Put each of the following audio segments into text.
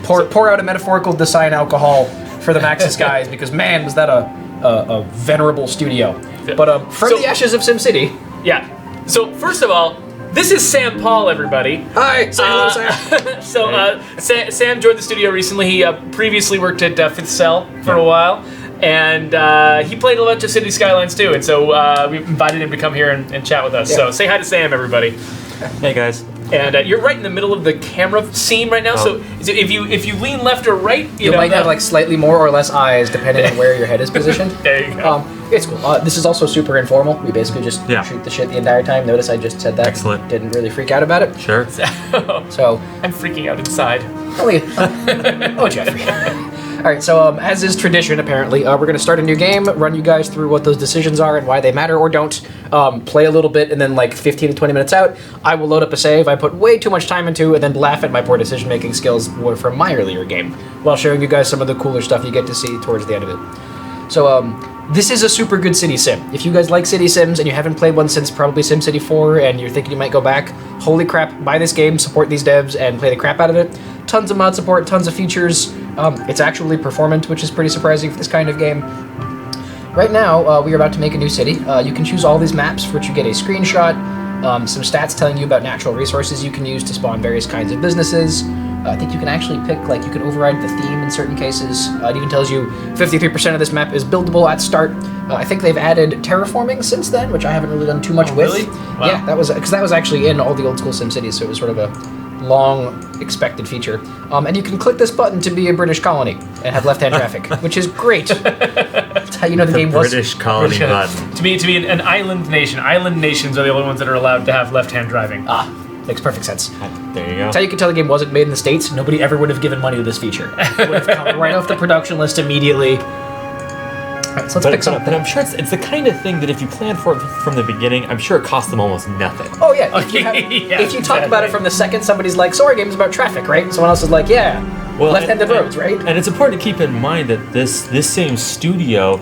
pour out a metaphorical Decyan alcohol for the Maxis guys, because man, was that a venerable studio. But from the ashes of SimCity. Yeah. So first of all, this is Sam Paul, everybody. Hi, say hello, Sam. Sam joined the studio recently. He previously worked at Fifth Cell for a while, and he played a bunch of City Skylines too. And so we invited him to come here and chat with us. Yeah. So say hi to Sam, everybody. Hey guys. And you're right in the middle of the camera scene right now. So if you lean left or right, you might have like slightly more or less eyes depending on where your head is positioned. There you go. It's cool. This is also super informal. We basically just shoot the shit the entire time. Notice I just said that. Excellent. Didn't really freak out about it. Sure. So I'm freaking out inside. Oh, Jeffrey. All right, so as is tradition, apparently, we're going to start a new game, run you guys through what those decisions are and why they matter or don't, play a little bit, and then like 15 to 20 minutes out, I will load up a save I put way too much time into, and then laugh at my poor decision-making skills from my earlier game, while showing you guys some of the cooler stuff you get to see towards the end of it. So, this is a super good city sim. If you guys like city sims and you haven't played one since probably SimCity 4 and you're thinking you might go back, holy crap, buy this game, support these devs, and play the crap out of it. Tons of mod support, tons of features. It's actually performant, which is pretty surprising for this kind of game. Right now, we are about to make a new city. You can choose all these maps, for which you get a screenshot, some stats telling you about natural resources you can use to spawn various kinds of businesses. I think you can actually pick, you can override the theme in certain cases. It even tells you 53% of this map is buildable at start. I think they've added terraforming since then, which I haven't really done too much with. Really? Wow. Yeah, because that was actually in all the old school SimCities, so it was sort of a long expected feature. And you can click this button to be a British colony and have left-hand traffic, which is great. That's how you know the game was. British colony button. To be an island nation. Island nations are the only ones that are allowed to have left-hand driving. Makes perfect sense. There you go. That's how you can tell the game wasn't made in the States. Nobody ever would have given money to this feature. It would have come right off the production list immediately. Alright, so let's pick some. But I'm sure it's the kind of thing that if you plan for it from the beginning, I'm sure it costs them almost nothing. Oh yeah, if you talk about it from the second somebody's like, so our game's about traffic, right? Someone else is like, yeah, left-handed roads, right? And it's important to keep in mind that this same studio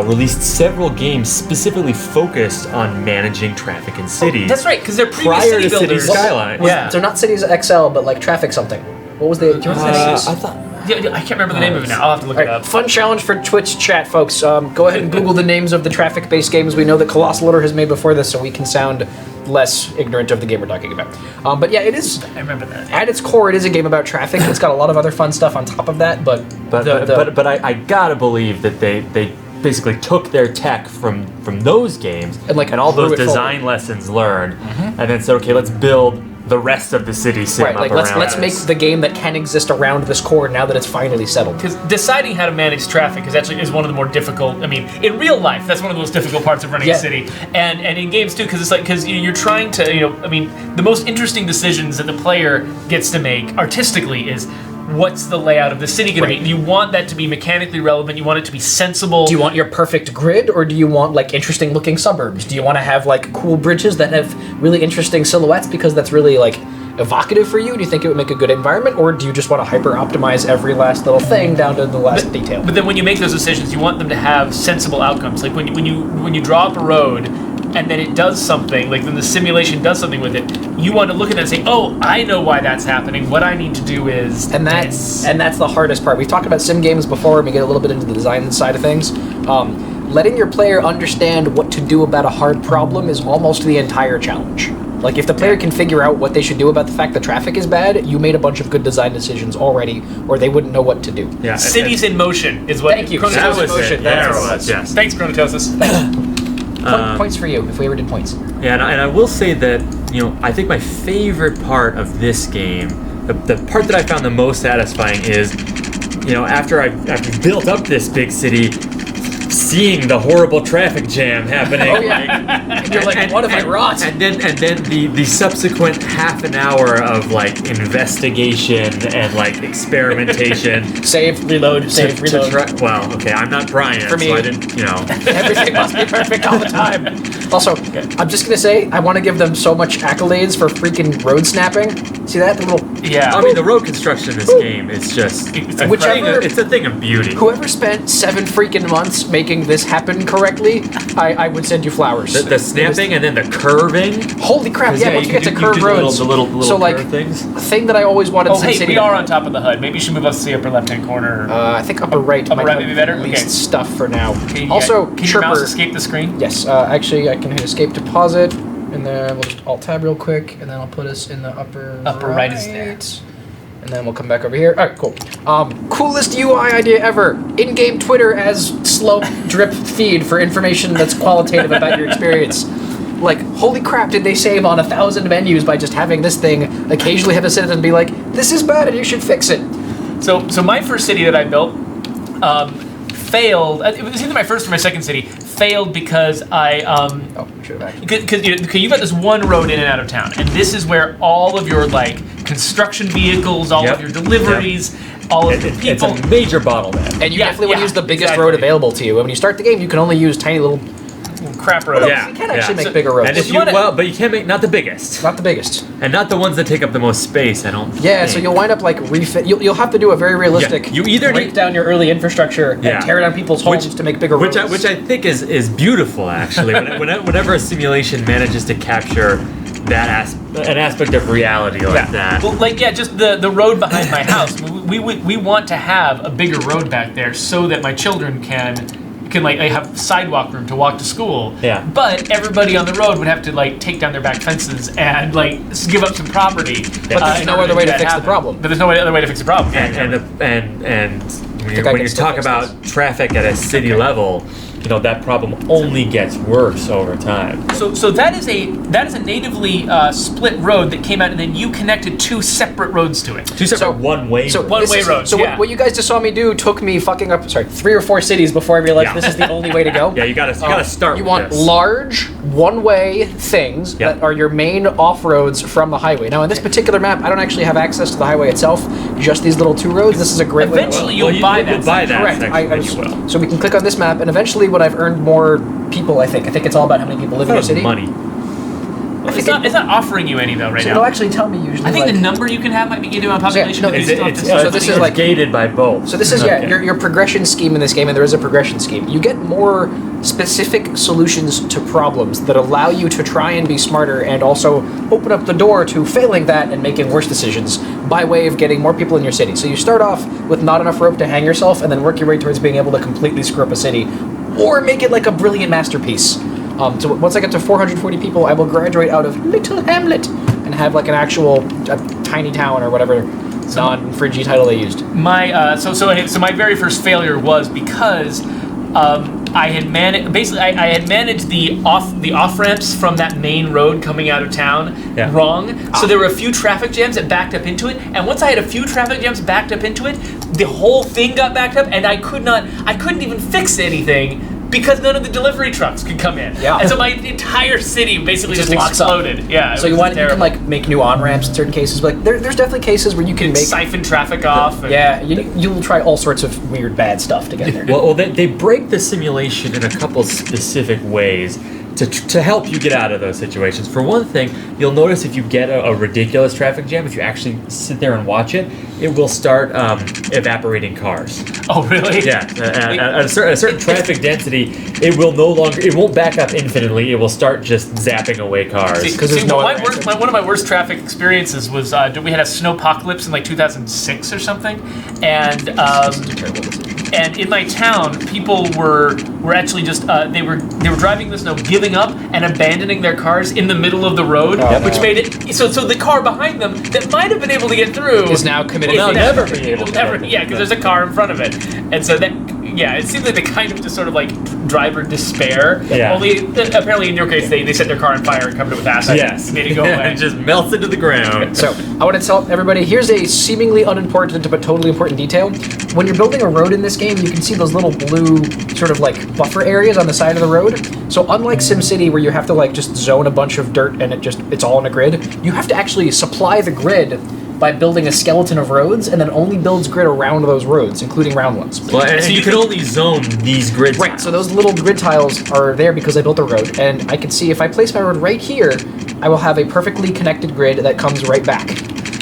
released several games specifically focused on managing traffic in cities. That's right, because they're previous prior city to builders. City Skylines. Yeah. They're not Cities XL, but like Traffic something. What was the... I thought... Yeah, I can't remember the name of it now. I'll have to look it up. Fun challenge for Twitch chat, folks. Go ahead and Google the names of the traffic-based games we know that Colossal Order has made before this, so we can sound less ignorant of the game we're talking about. But yeah, it is. I remember that. At its core, it is a game about traffic. It's got a lot of other fun stuff on top of that, but I gotta believe that they basically took their tech from those games and all those design lessons learned, and then said, okay, let's build the rest of the city sim up around let's make the game that can exist around this core now that it's finally settled. Because deciding how to manage traffic is one of the more difficult. I mean, in real life, that's one of the most difficult parts of running a city, and in games too, because you're trying to the most interesting decisions that the player gets to make artistically is, what's the layout of the city going to be? You want that to be mechanically relevant. You want it to be sensible. Do you want your perfect grid, or do you want interesting looking suburbs? Do you want to have cool bridges that have really interesting silhouettes because that's really evocative for you? Do you think it would make a good environment, or do you just want to hyper optimize every last little thing down to the last detail? But then when you make those decisions, you want them to have sensible outcomes. Like when you draw up a road, and then it does something, then the simulation does something with it, you want to look at that and say, oh, I know why that's happening. What I need to do is that's the hardest part. We've talked about sim games before, and we get a little bit into the design side of things. Letting your player understand what to do about a hard problem is almost the entire challenge. If the player can figure out what they should do about the fact that traffic is bad, you made a bunch of good design decisions already, or they wouldn't know what to do. Yeah, Cities in Motion is what... Thank you. Chronotosis in Motion. There it was, yes. Thanks, Chronotosis. Points for you, if we ever did points. Yeah, and I will say that, I think my favorite part of this game, the part that I found the most satisfying is, after I've built up this big city, seeing the horrible traffic jam happening. Oh yeah. You're what if I rot? And then the subsequent half an hour of investigation and experimentation. Save, reload. Well, okay, I'm not Brian, for me, so I didn't, Everything must be perfect all the time. Also, I'm just gonna say, I want to give them so much accolades for freaking road snapping. See that? Yeah. I mean, the road construction in this game is just... It's a thing of beauty. Whoever spent 7 freaking months making making this happen correctly, I would send you flowers. The snapping and then the curving. Holy crap! Yeah, once you get to you curved do roads, the little so like curve things. a thing that I always wanted. Oh, hey, SimCity. we are on top of the HUD. Maybe you should move us to the upper left-hand corner. I think upper right. Upper might right have may be better? at least Okay. stuff for now. Okay, Also, can your mouse Chirper. escape the screen? Yes, actually, I can hit escape to pause it, and then we'll just alt tab real quick, and then I'll put us in the upper right is there. And then we'll come back over here. All right, cool. Coolest UI idea ever. In-game Twitter as slope drip feed for information that's qualitative about your experience. Like, holy crap, did they save on 1,000 menus by just having this thing occasionally have a citizen be like, this is bad and you should fix it. So my first city that I built failed. It was either my first or my second city. Failed because I Should have actually. because you've got this one road in and out of town, and this is where all of your like construction vehicles, all of your deliveries, all of the It's people. a major bottleneck. And you Yeah, definitely want to yeah, use the biggest exactly. road available to you. And when you start the game, you can only use tiny little, crap roads. Yeah. You can actually make bigger roads. And if You you, wanna- but you can't make not the biggest, not the biggest. and not the ones that take up the most space. I don't. Yeah, so think. you'll wind up like refit. You'll have to do a very realistic. Yeah, you either break need- down your early infrastructure and tear down people's homes to make bigger roads. which I think is beautiful actually. Whenever a simulation manages to capture an aspect of reality like that. Well, just the road behind my house. We want to have a bigger road back there so that my children can like have sidewalk room to walk to school. Yeah. But everybody on the road would have to like take down their back fences and like give up some property. But there's no other way to fix the problem. But there's no other way to fix the problem. And think I when can you still talk fix about traffic at a city level, that problem only gets worse over time. So that is a natively split road that came out, and then you connected two separate roads to it. Two separate one-way roads. One-way roads. So yeah. what you guys just saw me do took me fucking up 3 or 4 cities before I realized this is the only way to go. Yeah, you gotta start. You with want this. large one-way things that are your main off-roads from the highway. Now, in this particular map, I don't actually have access to the highway itself. Just these little 2 roads. This is a great way. Eventually, you'll buy that. You'll buy that Correct. section, then you will. So we can click on this map, and eventually, when I've earned more people, I think it's all about how many people live in your city. Money. It's not offering you any though right So now. it'll actually tell me usually. I think like, the number you can have might be gated on population. no, but you it's- still have It's, to so this is like- gated by both. So this is Okay. your progression scheme in this game, and there is a progression scheme. You get more specific solutions to problems that allow you to try and be smarter, and also open up the door to failing that and making worse decisions by way of getting more people in your city. So you start off with not enough rope to hang yourself, and then work your way towards being able to completely screw up a city, or make it like a brilliant masterpiece. So once I get to 440 people, I will graduate out of Little Hamlet and have like an actual tiny town or whatever non-infringy title they used. My so my very first failure was because I had managed the off ramps from that main road coming out of town wrong. So there were a few traffic jams that backed up into it, and once I had a few traffic jams backed up into it, the whole thing got backed up, and I couldn't even fix anything because none of the delivery trucks could come in. Yeah. And so my entire city basically just locks up. exploded. Yeah. So you can like make new on ramps in certain cases, but there's definitely cases where you can make siphon traffic off. Yeah, you'll try all sorts of weird bad stuff to get there. Well, they break the simulation in a couple specific ways to help you get out of those situations. For one thing, you'll notice if you get a ridiculous traffic jam, if you actually sit there and watch it, it will start evaporating cars. Oh, really? Yeah, at a certain traffic density, it won't back up infinitely. It will start just zapping away cars. One of my worst traffic experiences was we had a snowpocalypse in like 2006 or something, and and in my town, people were actually just they were driving the snow, giving up and abandoning their cars in the middle of the road, which made it so the car behind them that might have been able to get through is now committed. Will never be able to. because there's a car in front of it, and so that. Yeah, it seems like the kind of just sort of like driver despair. Yeah. Only apparently in your case they set their car on fire and covered it with acid. Yes. And made it go away. It just melts into the ground. So I want to tell everybody, here's a seemingly unimportant but totally important detail. When you're building a road in this game, you can see those little blue sort of like buffer areas on the side of the road. So unlike SimCity, where you have to like just zone a bunch of dirt and it's all on a grid, you have to actually supply the grid by building a skeleton of roads, and then only builds grid around those roads, including round ones. Well, and so you can only zone these grid Right, so those little grid tiles are there because I built a road, and I can see if I place my road right here, I will have a perfectly connected grid that comes right back.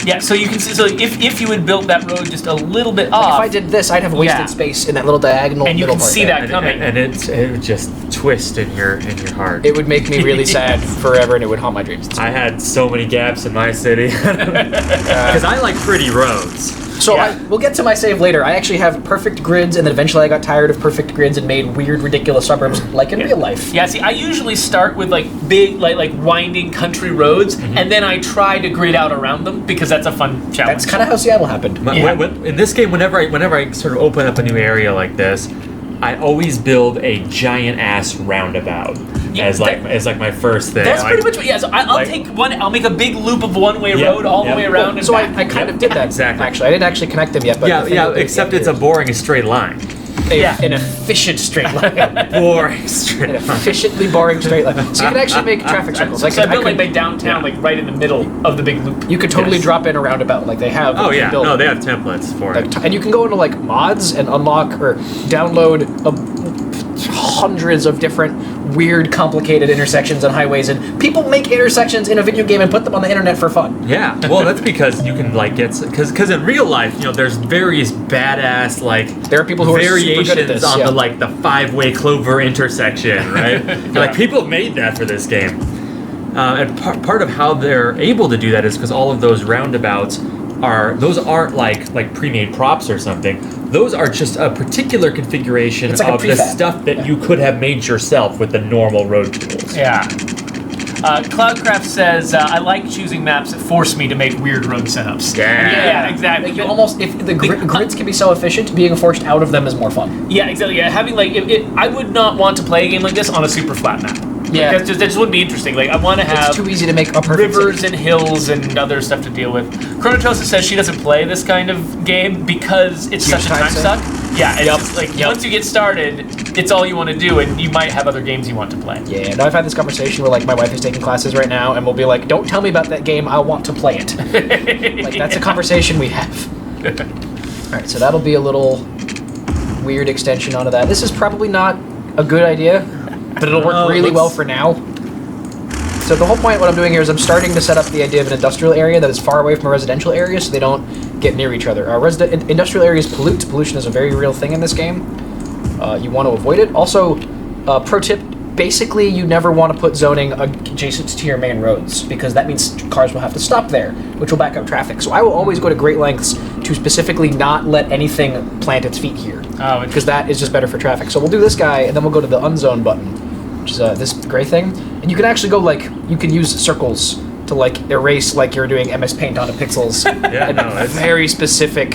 Yeah, so you can see. So if you had built that road just a little bit off, If I did this, I'd have wasted Yeah. space in that little diagonal and you middle can part see there. that coming. And it would just twist in your heart. It would make me really sad forever, and it would haunt my dreams. I had so many gaps in my city because I like pretty roads. So Yeah. we'll get to my save later. I actually have perfect grids, and then eventually I got tired of perfect grids and made weird, ridiculous suburbs like in real life. Yeah, see, I usually start with like big, like winding country roads, and then I try to grid out around them because that's a fun challenge. That's kind of how Seattle happened. Yeah. In this game, whenever I sort of open up a new area like this, I always build a giant ass roundabout Yeah, as like my first thing. That's Like, pretty much what. Yeah, so I'll like- take one. I'll make a big loop of one-way Yep, road all the yep. way around and So back. I kind of did that, Exactly. actually. I didn't actually connect them yet, but yeah, the thing yeah. with the Except game it's a is boring straight line. an efficient straight line. Boring straight An line. efficiently boring straight line. So you can actually make traffic circles. So I built could- like my downtown, yeah. like right in the middle of the big loop. you could totally Yes. drop in a roundabout like they have. Oh you yeah, build, no, they have templates for it. and you can go into like mods and unlock or download hundreds of different weird, complicated intersections and highways, and people make intersections in a video game and put them on the internet for fun. Yeah, well, that's because you can like get because in real life, there's various badass like There are people who are super variations good at this, on yeah. the 5-way clover intersection, right? Like people made that for this game, and part of how they're able to do that is because all of those roundabouts aren't like pre-made props or something. Those are just a particular configuration It's like a of the prefab. stuff that you could have made yourself with the normal road tools. Yeah. Cloudcraft says, I like choosing maps that force me to make weird road setups. Yeah, exactly. Like you almost, if the grids can be so efficient, being forced out of them is more fun. Yeah, exactly. Yeah, having like, I would not want to play a game like this on a super flat map. Yeah. Like, that just wouldn't be interesting. Like, I want to have It's too easy to make a perfect rivers city. and hills and other stuff to deal with. Chronotosa says she doesn't play this kind of game because it's Huge such a time time sink. suck. Yeah, it's just like once you get started, it's all you want to do, and you might have other games you want to play. Yeah, no, I've had this conversation where like my wife is taking classes right now, and we'll be like, "Don't tell me about that game. I want to play it." Like that's a conversation we have. All right, so that'll be a little weird extension onto that. This is probably not a good idea, but it'll work Oh, really looks- well for now. So the whole point, what I'm doing here is I'm starting to set up the idea of an industrial area that is far away from a residential area, so they don't get near each other. Industrial areas pollute. Pollution is a very real thing in this game. You want to avoid it. Also, pro tip: basically, you never want to put zoning adjacent to your main roads because that means cars will have to stop there, which will back up traffic. So I will always go to great lengths to specifically not let anything plant its feet here Oh, because that is just better for traffic. So we'll do this guy, and then we'll go to the unzone button, which is this gray thing. And you can actually go you can use circles to erase like you're doing MS Paint onto pixels. Yeah, and no, it's very specific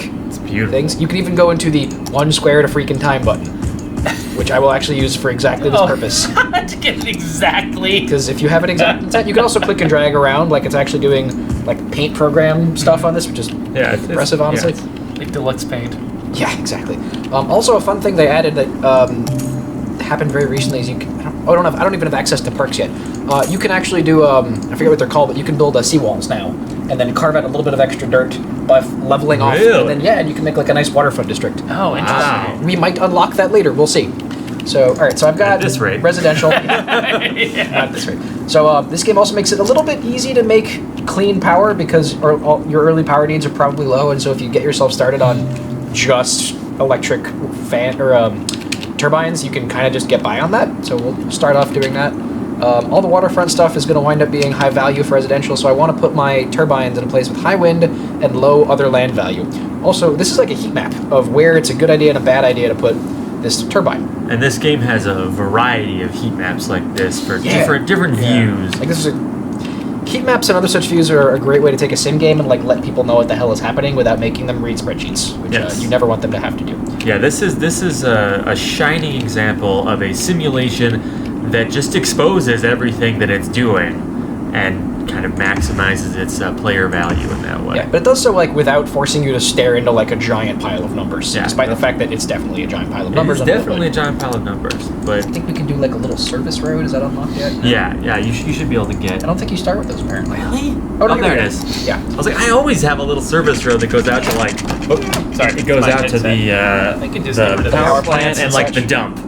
beautiful. things. You can even go into the 1 square at a freaking time button, which I will actually use for exactly this purpose. to get it exactly. Because if you have an exact intent, you can also click and drag around like it's actually doing paint program stuff on this, which is Yeah, it's impressive, honestly. yeah. Like deluxe paint. Yeah, exactly. Also, a fun thing they added that happened very recently is I don't even have access to perks yet. You can actually do I forget what they're called, but you can build seawalls now, and then carve out a little bit of extra dirt by leveling off, Really? and then you can make a nice waterfront district. Oh, interesting. Wow. We might unlock that later. We'll see. So, all right. So I've got At this rate. residential. Not at this rate. So this game also makes it a little bit easy to make clean power because your early power needs are probably low, and so if you get yourself started on just electric fan or turbines, you can kind of just get by on that. So we'll start off doing that. All the waterfront stuff is going to wind up being high value for residential, so I want to put my turbines in a place with high wind and low other land value. Also, this is like a heat map of where it's a good idea and a bad idea to put this turbine. And this game has a variety of heat maps like this for different views. Like this is heat maps and other such views are a great way to take a sim game and let people know what the hell is happening without making them read spreadsheets, which Yes. you never want them to have to do. Yeah, this is a shining example of a simulation that just exposes everything that it's doing and kind of maximizes its player value in that way. Yeah, but it does so without forcing you to stare into a giant pile of numbers, Yeah. despite the fact that it's definitely a giant pile of numbers. It's on the definitely a hood. giant pile of numbers, but I think we can do a little service road. Is that unlocked yet? yeah, you should be able to get. I don't think you start with those apparently. Really? Oh, no, there you're it right. is. Yeah. I was like, I always have a little service road that goes out to it goes My out to headset. the I think it just get rid the of the power power plant plants and and like such. the dump.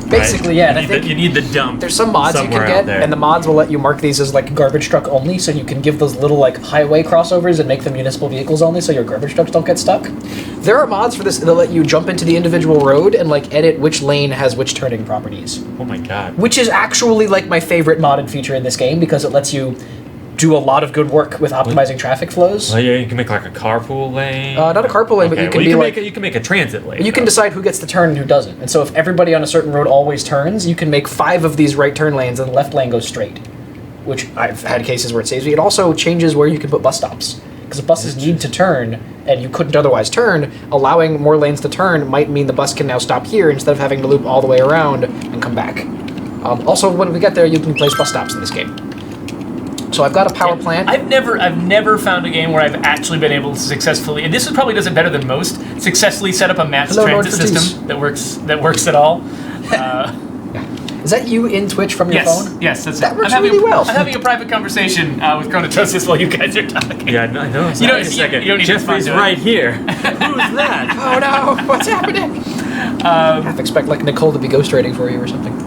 Basically, yeah. And I think you need the dump. there's some mods you can somewhere out get, there. and the mods will let you mark these as like garbage truck only, so you can give those little like highway crossovers and make them municipal vehicles only, so your garbage trucks don't get stuck. There are mods for this that let you jump into the individual road and like edit which lane has which turning properties. Oh my god. Which is actually like my favorite modded feature in this game because it lets you do a lot of good work with optimizing traffic flows. Well, yeah, you can make like a carpool lane. Not a carpool lane, but you can you can make a transit lane. You can decide who gets to turn and who doesn't. And so if everybody on a certain road always turns, you can make 5 of these right turn lanes and the left lane goes straight. Which I've had cases where it saves me. It also changes where you can put bus stops. Because if buses need to turn and you couldn't otherwise turn, allowing more lanes to turn might mean the bus can now stop here instead of having to loop all the way around and come back. Also, when we get there, you can place bus stops in this game. So I've got a power plant. I've never found a game where I've actually been able to successfully, and this one probably does it better than most, successfully set up a mass transit system that works at all. Is that you in Twitch from your phone? Yes, that's that it. works really well. I'm having a private conversation with Chronotosis while you guys are talking. Yeah, I know. You Wait a second. you don't need Jeffrey's to respond to right here. Who's that? Oh no, what's happening? I expect like Nicole to be ghostwriting for you or something.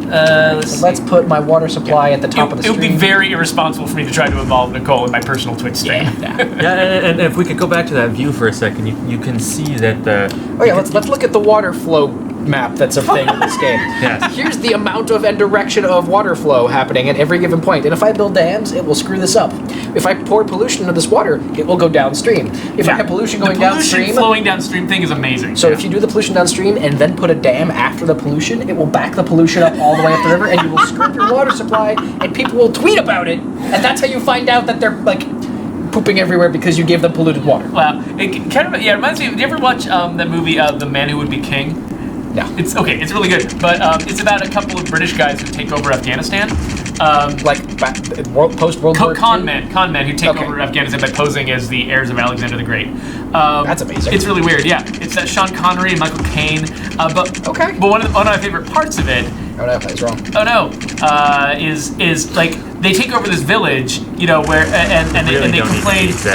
Let's put my water supply at the top of the stream. It would be very irresponsible for me to try to involve Nicole in my personal Twitch stream. Yeah, and if we could go back to that view for a second, you can see that the... Oh yeah, let's look at the water flow map that's a thing in this game. Yes. Here's the amount of and direction of water flow happening at every given point. And if I build dams, it will screw this up. If I pour pollution into this water, it will go downstream. If I have pollution going downstream... The pollution flowing downstream thing is amazing. So if you do the pollution downstream and then put a dam after the pollution, it will back the pollution up all the way up the river and you will screw up your water supply and people will tweet about it. And that's how you find out that they're like pooping everywhere because you gave them polluted water. Wow. It kind of, it reminds me, did you ever watch that movie, The Man Who Would Be King? No. It's okay. It's really good, but it's about a couple of British guys who take over Afghanistan. Post World War II? Con men who take over Afghanistan by posing as the heirs of Alexander the Great. That's amazing. It's really weird. Yeah, it's Sean Connery and Michael Caine. But one of my favorite parts of it. Oh no, that's wrong. Oh no, is like they take over this village, you know, where and they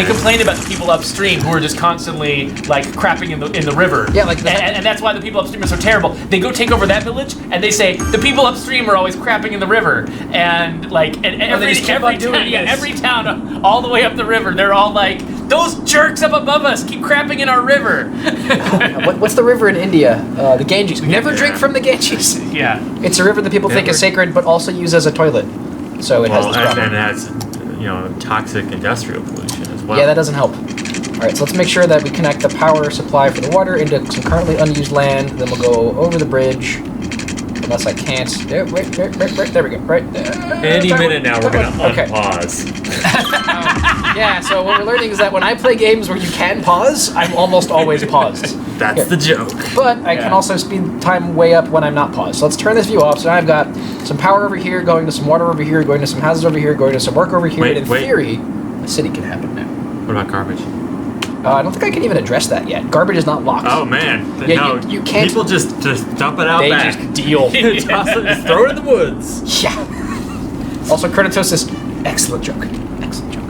complain about the people upstream who are just constantly like crapping in the river. Yeah, like and that's why the people upstream are so terrible. They go take over that village and they say the people upstream are always crapping in the river, and like every town all the way up the river, they're all like, those jerks up above us keep crapping in our river. What's the river in India? The Ganges. Never drink from the Ganges. Yeah. It's a river that people think is sacred, but also use as a toilet. So it has this problem. And it has, toxic industrial pollution as well. Yeah, that doesn't help. All right, so let's make sure that we connect the power supply for the water into some currently unused land. Then we'll go over the bridge. Unless I can't. There we go. Right. Any minute now, we're going to unpause. Yeah, so what we're learning is that when I play games where you can pause, I'm almost always paused. That's the joke. But I can also speed time way up when I'm not paused. So let's turn this view off. So now I've got some power over here, going to some water over here, going to some houses over here, going to some work over here. And in theory, a city can happen now. What about garbage? I don't think I can even address that yet. Garbage is not locked. Oh man, yeah, you can't. People just dump it out they back. They just deal. Just throw it in the woods. Yeah. Also, Chronotosis, excellent joke. Excellent joke.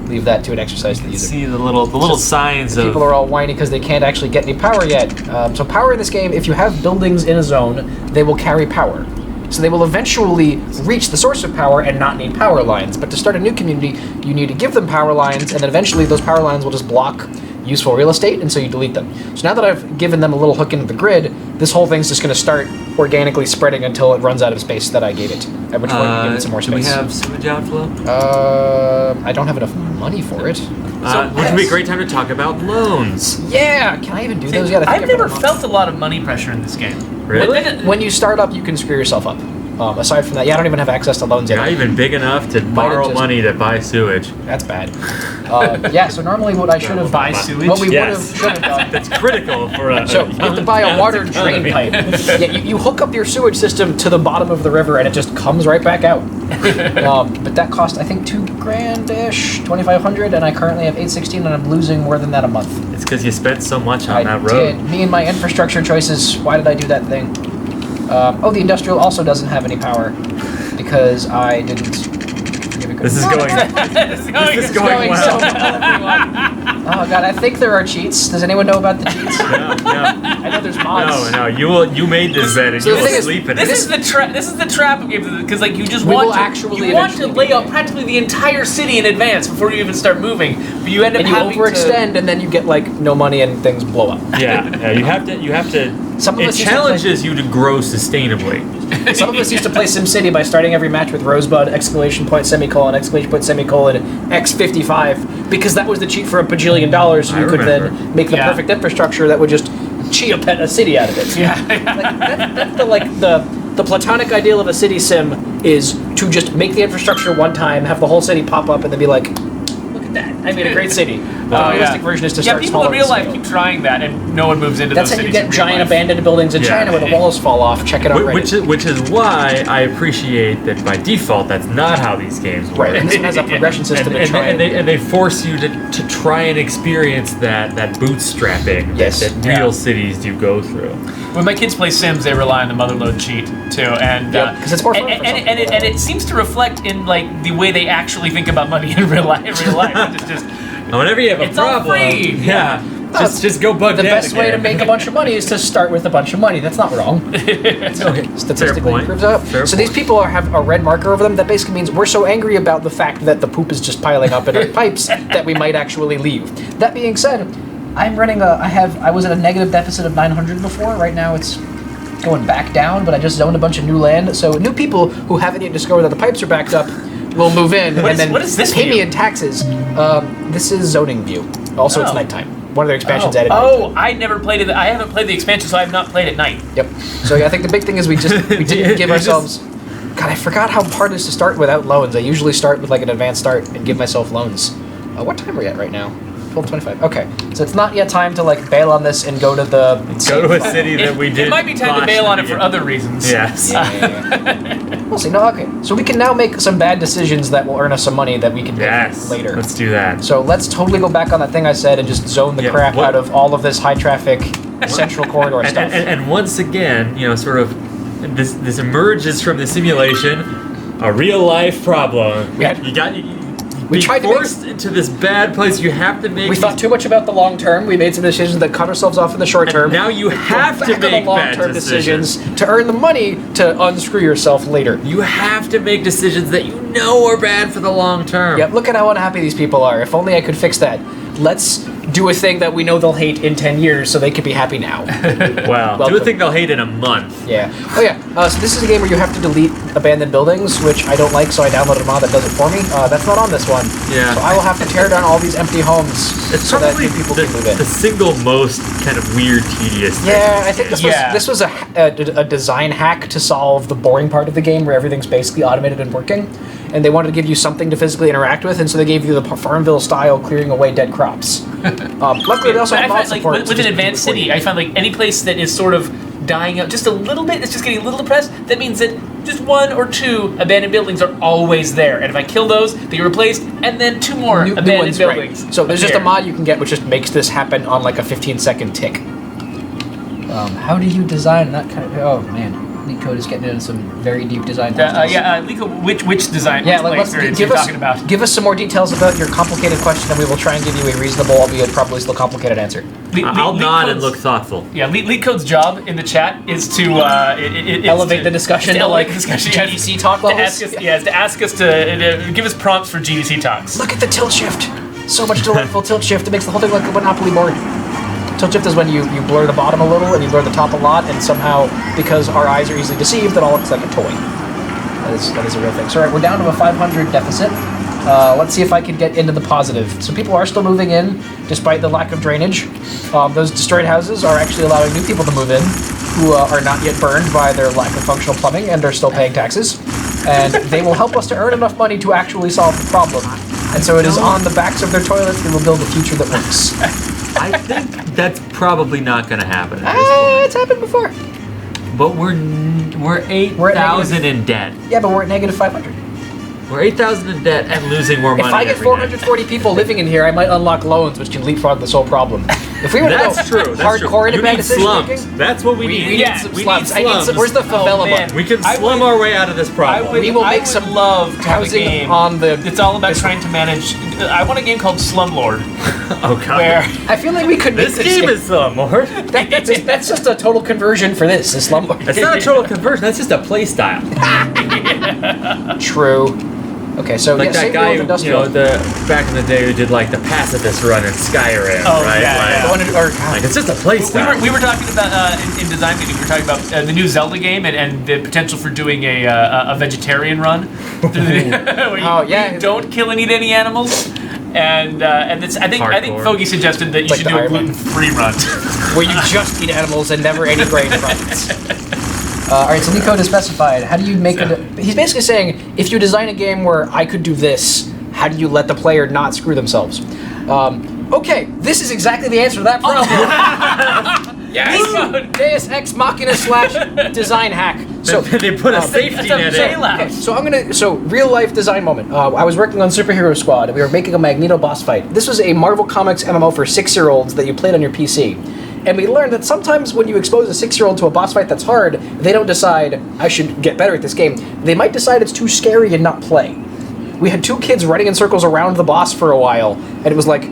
Leave that to an exercise to the user. See the little signs of... People are all whiny because they can't actually get any power yet. So power in this game, if you have buildings in a zone, they will carry power. So they will eventually reach the source of power and not need power lines. But to start a new community, you need to give them power lines, and then eventually those power lines will just block useful real estate, and so you delete them. So now that I've given them a little hook into the grid, this whole thing's just going to start organically spreading until it runs out of space that I gave it. At which point you give it some more space. Do we have sewage outflow? I don't have enough money for it. Which would be a great time to talk about loans. Yeah, can I even do those yet? I've never felt a lot of money pressure in this game. Really? When you start up, you can screw yourself up. Aside from that, I don't even have access to loans yet. You're not even big enough to borrow money to buy sewage. That's bad. So normally what I should have... Buy sewage? What we should have done... That's critical for a... So you have to buy a water drain pipe. Yeah, you hook up your sewage system to the bottom of the river and it just comes right back out. But that cost, I think, $2,000-ish, $2,500, and I currently have $816, and I'm losing more than that a month. It's because you spent so much on that road. Did. Me and my infrastructure choices, why did I do that thing? The industrial also doesn't have any power because I didn't give it good. This is going. This is going well. So well, everyone. Oh god, I think there are cheats. Does anyone know about the cheats? No. I know there's mods. No, you made this bed and So you the will thing is, sleep in This it. is the this is the trap of games because like you just We want will to actually you want to eventually lay out practically the entire city in advance before you even start moving, but you end up And you having overextend, and then you get like no money and things blow up. Yeah, you have to. Some of It us used to challenges you to grow sustainably. Some of us used to play SimCity by starting every match with Rosebud, exclamation point, semicolon, exclamation point, semicolon, X55, because that was the cheat for $1 bajillion, so I you could remember. then make the Yeah. perfect infrastructure that would just chia pet a city out of it. Yeah. That's the platonic ideal of a city sim is to just make the infrastructure one time, have the whole city pop up, and then be like, look at that, I made a great city. The realistic version is to start people smaller in real life scale. keep trying that, and no one moves into That's those how you cities get in real giant life. abandoned buildings in Yeah. China where the walls fall off. Check it out Reddit. Which is why I appreciate that by default that's not how these games work. Right, and this one has a progression system to try and they force you to try and experience that bootstrapping Yes. that real cities do go through. When my kids play Sims, they rely on the motherload cheat too, and Yep, 'cause it's more fun and, for and, some and, it, people. and it seems to reflect in like the way they actually think about money in real life. It's just And whenever you have a It's all problem, free. yeah, just go bug The down best way to again. make a bunch of money is to start with a bunch of money. That's not wrong. Statistically point. proves out. Fair So these point. people have a red marker over them. That basically means we're so angry about the fact that the poop is just piling up in our pipes that we might actually leave. That being said, I'm running I was at a negative deficit of 900 before. Right now it's going back down, but I just zoned a bunch of new land. So new people who haven't yet discovered that the pipes are backed up will move in and then what is this pay me view? in taxes. This is zoning view. Also, it's Oh. nighttime. One of their expansions added. Oh, I never played it. I haven't played the expansion, so I have not played at night. Yep. So I think the big thing is we didn't give You just- ourselves. God, I forgot how hard it is to start without loans. I usually start with like an advanced start and give myself loans. What time are we at right now? 12:25. Okay, so it's not yet time to like bail on this and go to the. Go to a city that we did. It might be time to bail on it for other reasons. Yes. We'll see. No, okay. So we can now make some bad decisions that will earn us some money that we can make Yes. later. Let's do that. So let's totally go back on that thing I said and just zone the Yeah, crap what- out of all of this high traffic central corridor And, stuff. and once again, sort of, this emerges from the simulation, a real life problem. We had- you got. We being tried to make- forced into this bad place. You have to make. We thought too much about the long term. We made some decisions that cut ourselves off in the short term. And now you have Go to back on make the bad long-term decisions. to earn the money to unscrew yourself later. You have to make decisions that you know are bad for the long term. Yep, look at how unhappy these people are. If only I could fix that. Let's do a thing that we know they'll hate in 10 years so they can be happy now. Well, do Welcome. a thing they'll hate in a month. Yeah. Oh yeah. So this is a game where you have to delete abandoned buildings, which I don't like, so I downloaded a mod that does it for me. That's not on this one. Yeah. So I will have to tear down all these empty homes It's so that probably new people the, can move in. the single most kind of weird, tedious thing. Yeah, I think Yeah. this was a design hack to solve the boring part of the game where everything's basically automated and working, and they wanted to give you something to physically interact with, and so they gave you the Farmville style clearing away dead crops. Luckily, they also But I have mod find like support. with to an just do it advanced for city, you. I find like any place that is sort of dying out just a little bit, it's just getting a little depressed. That means that just one or two abandoned buildings are always there, and if I kill those, they get replaced, and then two more New abandoned ones, right. buildings. So there's just a appear. mod you can get which just makes this happen on like a 15-second tick. How do you design that kind of? Oh man, LeetCode is getting into some very deep design. details. Liko, which design? Yeah, which like play let's experience give you're us talking about? give us some more details about your complicated question, and we will try and give you a reasonable, albeit probably still complicated answer. I'll nod and LeetCode's- look thoughtful. Yeah, LeetCode's job in the chat is to Elevate the discussion to to like elevate the discussion. GDC talk to levels. ask us, yeah, to ask us to give us prompts for GDC talks. Look at the tilt shift. So much delightful tilt shift. It makes the whole thing like a Monopoly board. Tilt shift is when you blur the bottom a little and you blur the top a lot, and somehow, because our eyes are easily deceived, it all looks like a toy. That is a real thing. So, all right, we're down to a 500 deficit. Let's see if I can get into the positive. So people are still moving in, despite the lack of drainage. Those destroyed houses are actually allowing new people to move in, who are not yet burned by their lack of functional plumbing and are still paying taxes. And they will help us to earn enough money to actually solve the problem. And so it is on the backs of their toilets we will build a future that works. I think that's probably not going to happen. At this point. It's happened before. But we're 8,000 in debt. Yeah, but we're at negative 500. We're 8,000 in debt and losing more money. If I get every day. 440 people living in here, I might unlock loans, which can leapfrog this whole problem. If we were to That's go true. That's true. hardcore into You bad need decision slums. making, That's what we we need. need Yeah, some we slums. need slums. Where's the favela man. button? We can I slum would- our way out of this problem. We will make would some love to have a housing game. on the. It's all about trying to manage. I want a game called Slumlord, Oh god. where I feel like we could make this game is Lord. That's just a total conversion for this. A slumlord. It's not a total conversion. That's just a play style. True. Okay, so Like yeah, that same guy, with industrial. the back in the day who did like the pacifist run in Skyrim, Oh, right? yeah, like, yeah. The one who- or- like, it's just a play style. we were talking about in design meeting. We were talking about the new Zelda game and the potential for doing a vegetarian run. Where Oh, yeah. you don't kill and eat any animals. And it's, I think Hardcore. Foggy suggested that you Like should the do a Iron Man. gluten-free run. where you just eat animals and never any grain products. All right, so leak code is specified. How do you make it? He's basically saying, if you design a game where I could do this, how do you let the player not screw themselves? Okay, this is exactly the answer to that problem. Yes! Deus Ex Machina / design hack. So they put a safety it's a net in. bailout. Okay, so real life design moment. I was working on Superhero Squad, and we were making a Magneto boss fight. This was a Marvel Comics MMO for 6-year-olds that you played on your PC. And we learned that sometimes when you expose a 6-year-old to a boss fight that's hard, they don't decide, I should get better at this game. They might decide it's too scary and not play. We had 2 kids running in circles around the boss for a while, and it was like,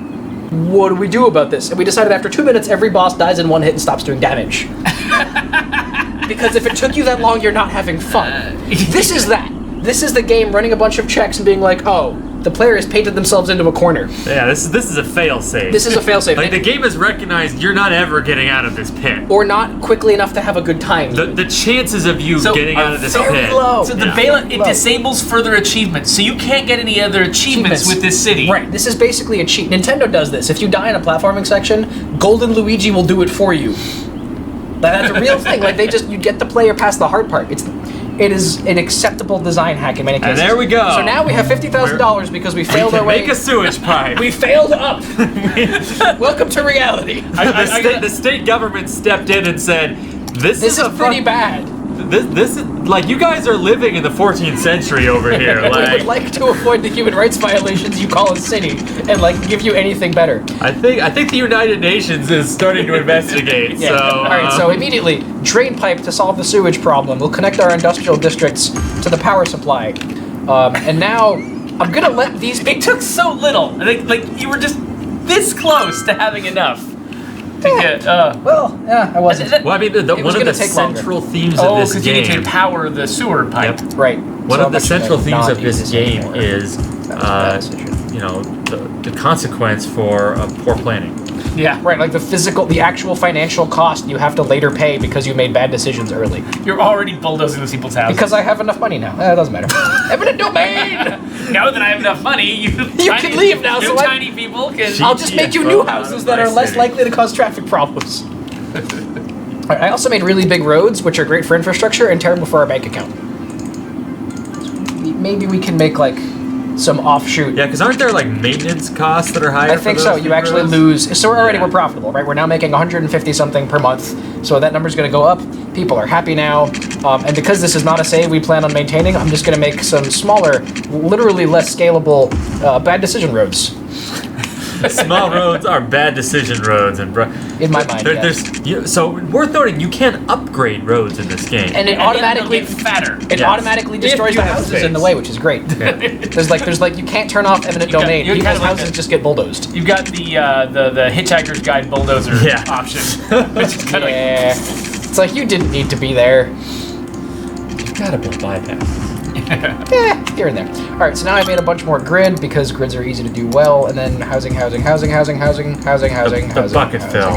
what do we do about this? And we decided after 2 minutes, every boss dies in 1 hit and stops doing damage. Because if it took you that long, you're not having fun. This is that. This is the game running a bunch of checks and being like, oh, the player has painted themselves into a corner. Yeah, this is a fail safe. This is a failsafe. Like the game has recognized you're not ever getting out of this pit. Or not quickly enough to have a good time. The chances of you So, getting out of this very pit. low. So the Yeah. bailout, it Low. disables further achievements, so you can't get any other achievements with this city. Right, this is basically a cheat. Nintendo does this. If you die in a platforming section, Golden Luigi will do it for you. That's a real thing. Like you get the player past the hard part. It is an acceptable design hack in many cases. And there we go. So now we have $50,000 because we failed We our can way. make a sewage pipe. We failed up. Welcome to reality. The state government stepped in and said, "This This is a pretty fuck- bad. This is like you guys are living in the 14th century over here. We would Like, like to avoid the human rights violations you call a city and give you anything better. I think the United Nations is starting to investigate. Yeah. So All right. So immediately, drain pipe to solve the sewage problem. We'll connect our industrial districts to the power supply. And now I'm gonna let these. It took so little. I think like you were just this close to having enough to get. Well, yeah, I wasn't. well, I mean, was one of gonna the take longer. central themes Oh, of this because you need game. to power the sewer pipe. Yep. Right. One So of the much central to themes not of use this this game anymore. is, That was a bad decision. the consequence for poor planning. Yeah. Right, like the actual financial cost you have to later pay because you made bad decisions early. You're already bulldozing those people's houses. Because I have enough money now. It doesn't matter. Eminent domain! Now that I have enough money, you can leave now, You so I- tiny people can. I'll just make you GTFO new out houses of that my are less city. likely to cause traffic problems. Alright, I also made really big roads, which are great for infrastructure and terrible for our bank account. Maybe we can make some offshoot. Yeah, because aren't there like maintenance costs that are higher? I think for so. those You big actually roads? lose. So Yeah. we're profitable, right? We're now making 150 something per month. So that number's going to go up. People are happy now. And because this is not a save we plan on maintaining, I'm just going to make some smaller, literally less scalable, bad decision roads. Small roads are bad decision roads, and In my mind, yeah. so worth noting you can upgrade roads in this game. And it And automatically get fatter. It Yes. automatically If destroys you the have houses space. in the way, which is great. There's you can't turn off eminent You got- domain. you People's kinda like houses that. just get bulldozed. You've got the Hitchhiker's Guide bulldozer Yeah. option, which is kind of Yeah. It's like you didn't need to be there. You've got to build bypass. Yeah, here and there. All right, so now I made a bunch more grid because grids are easy to do well, and then housing. The bucket fill.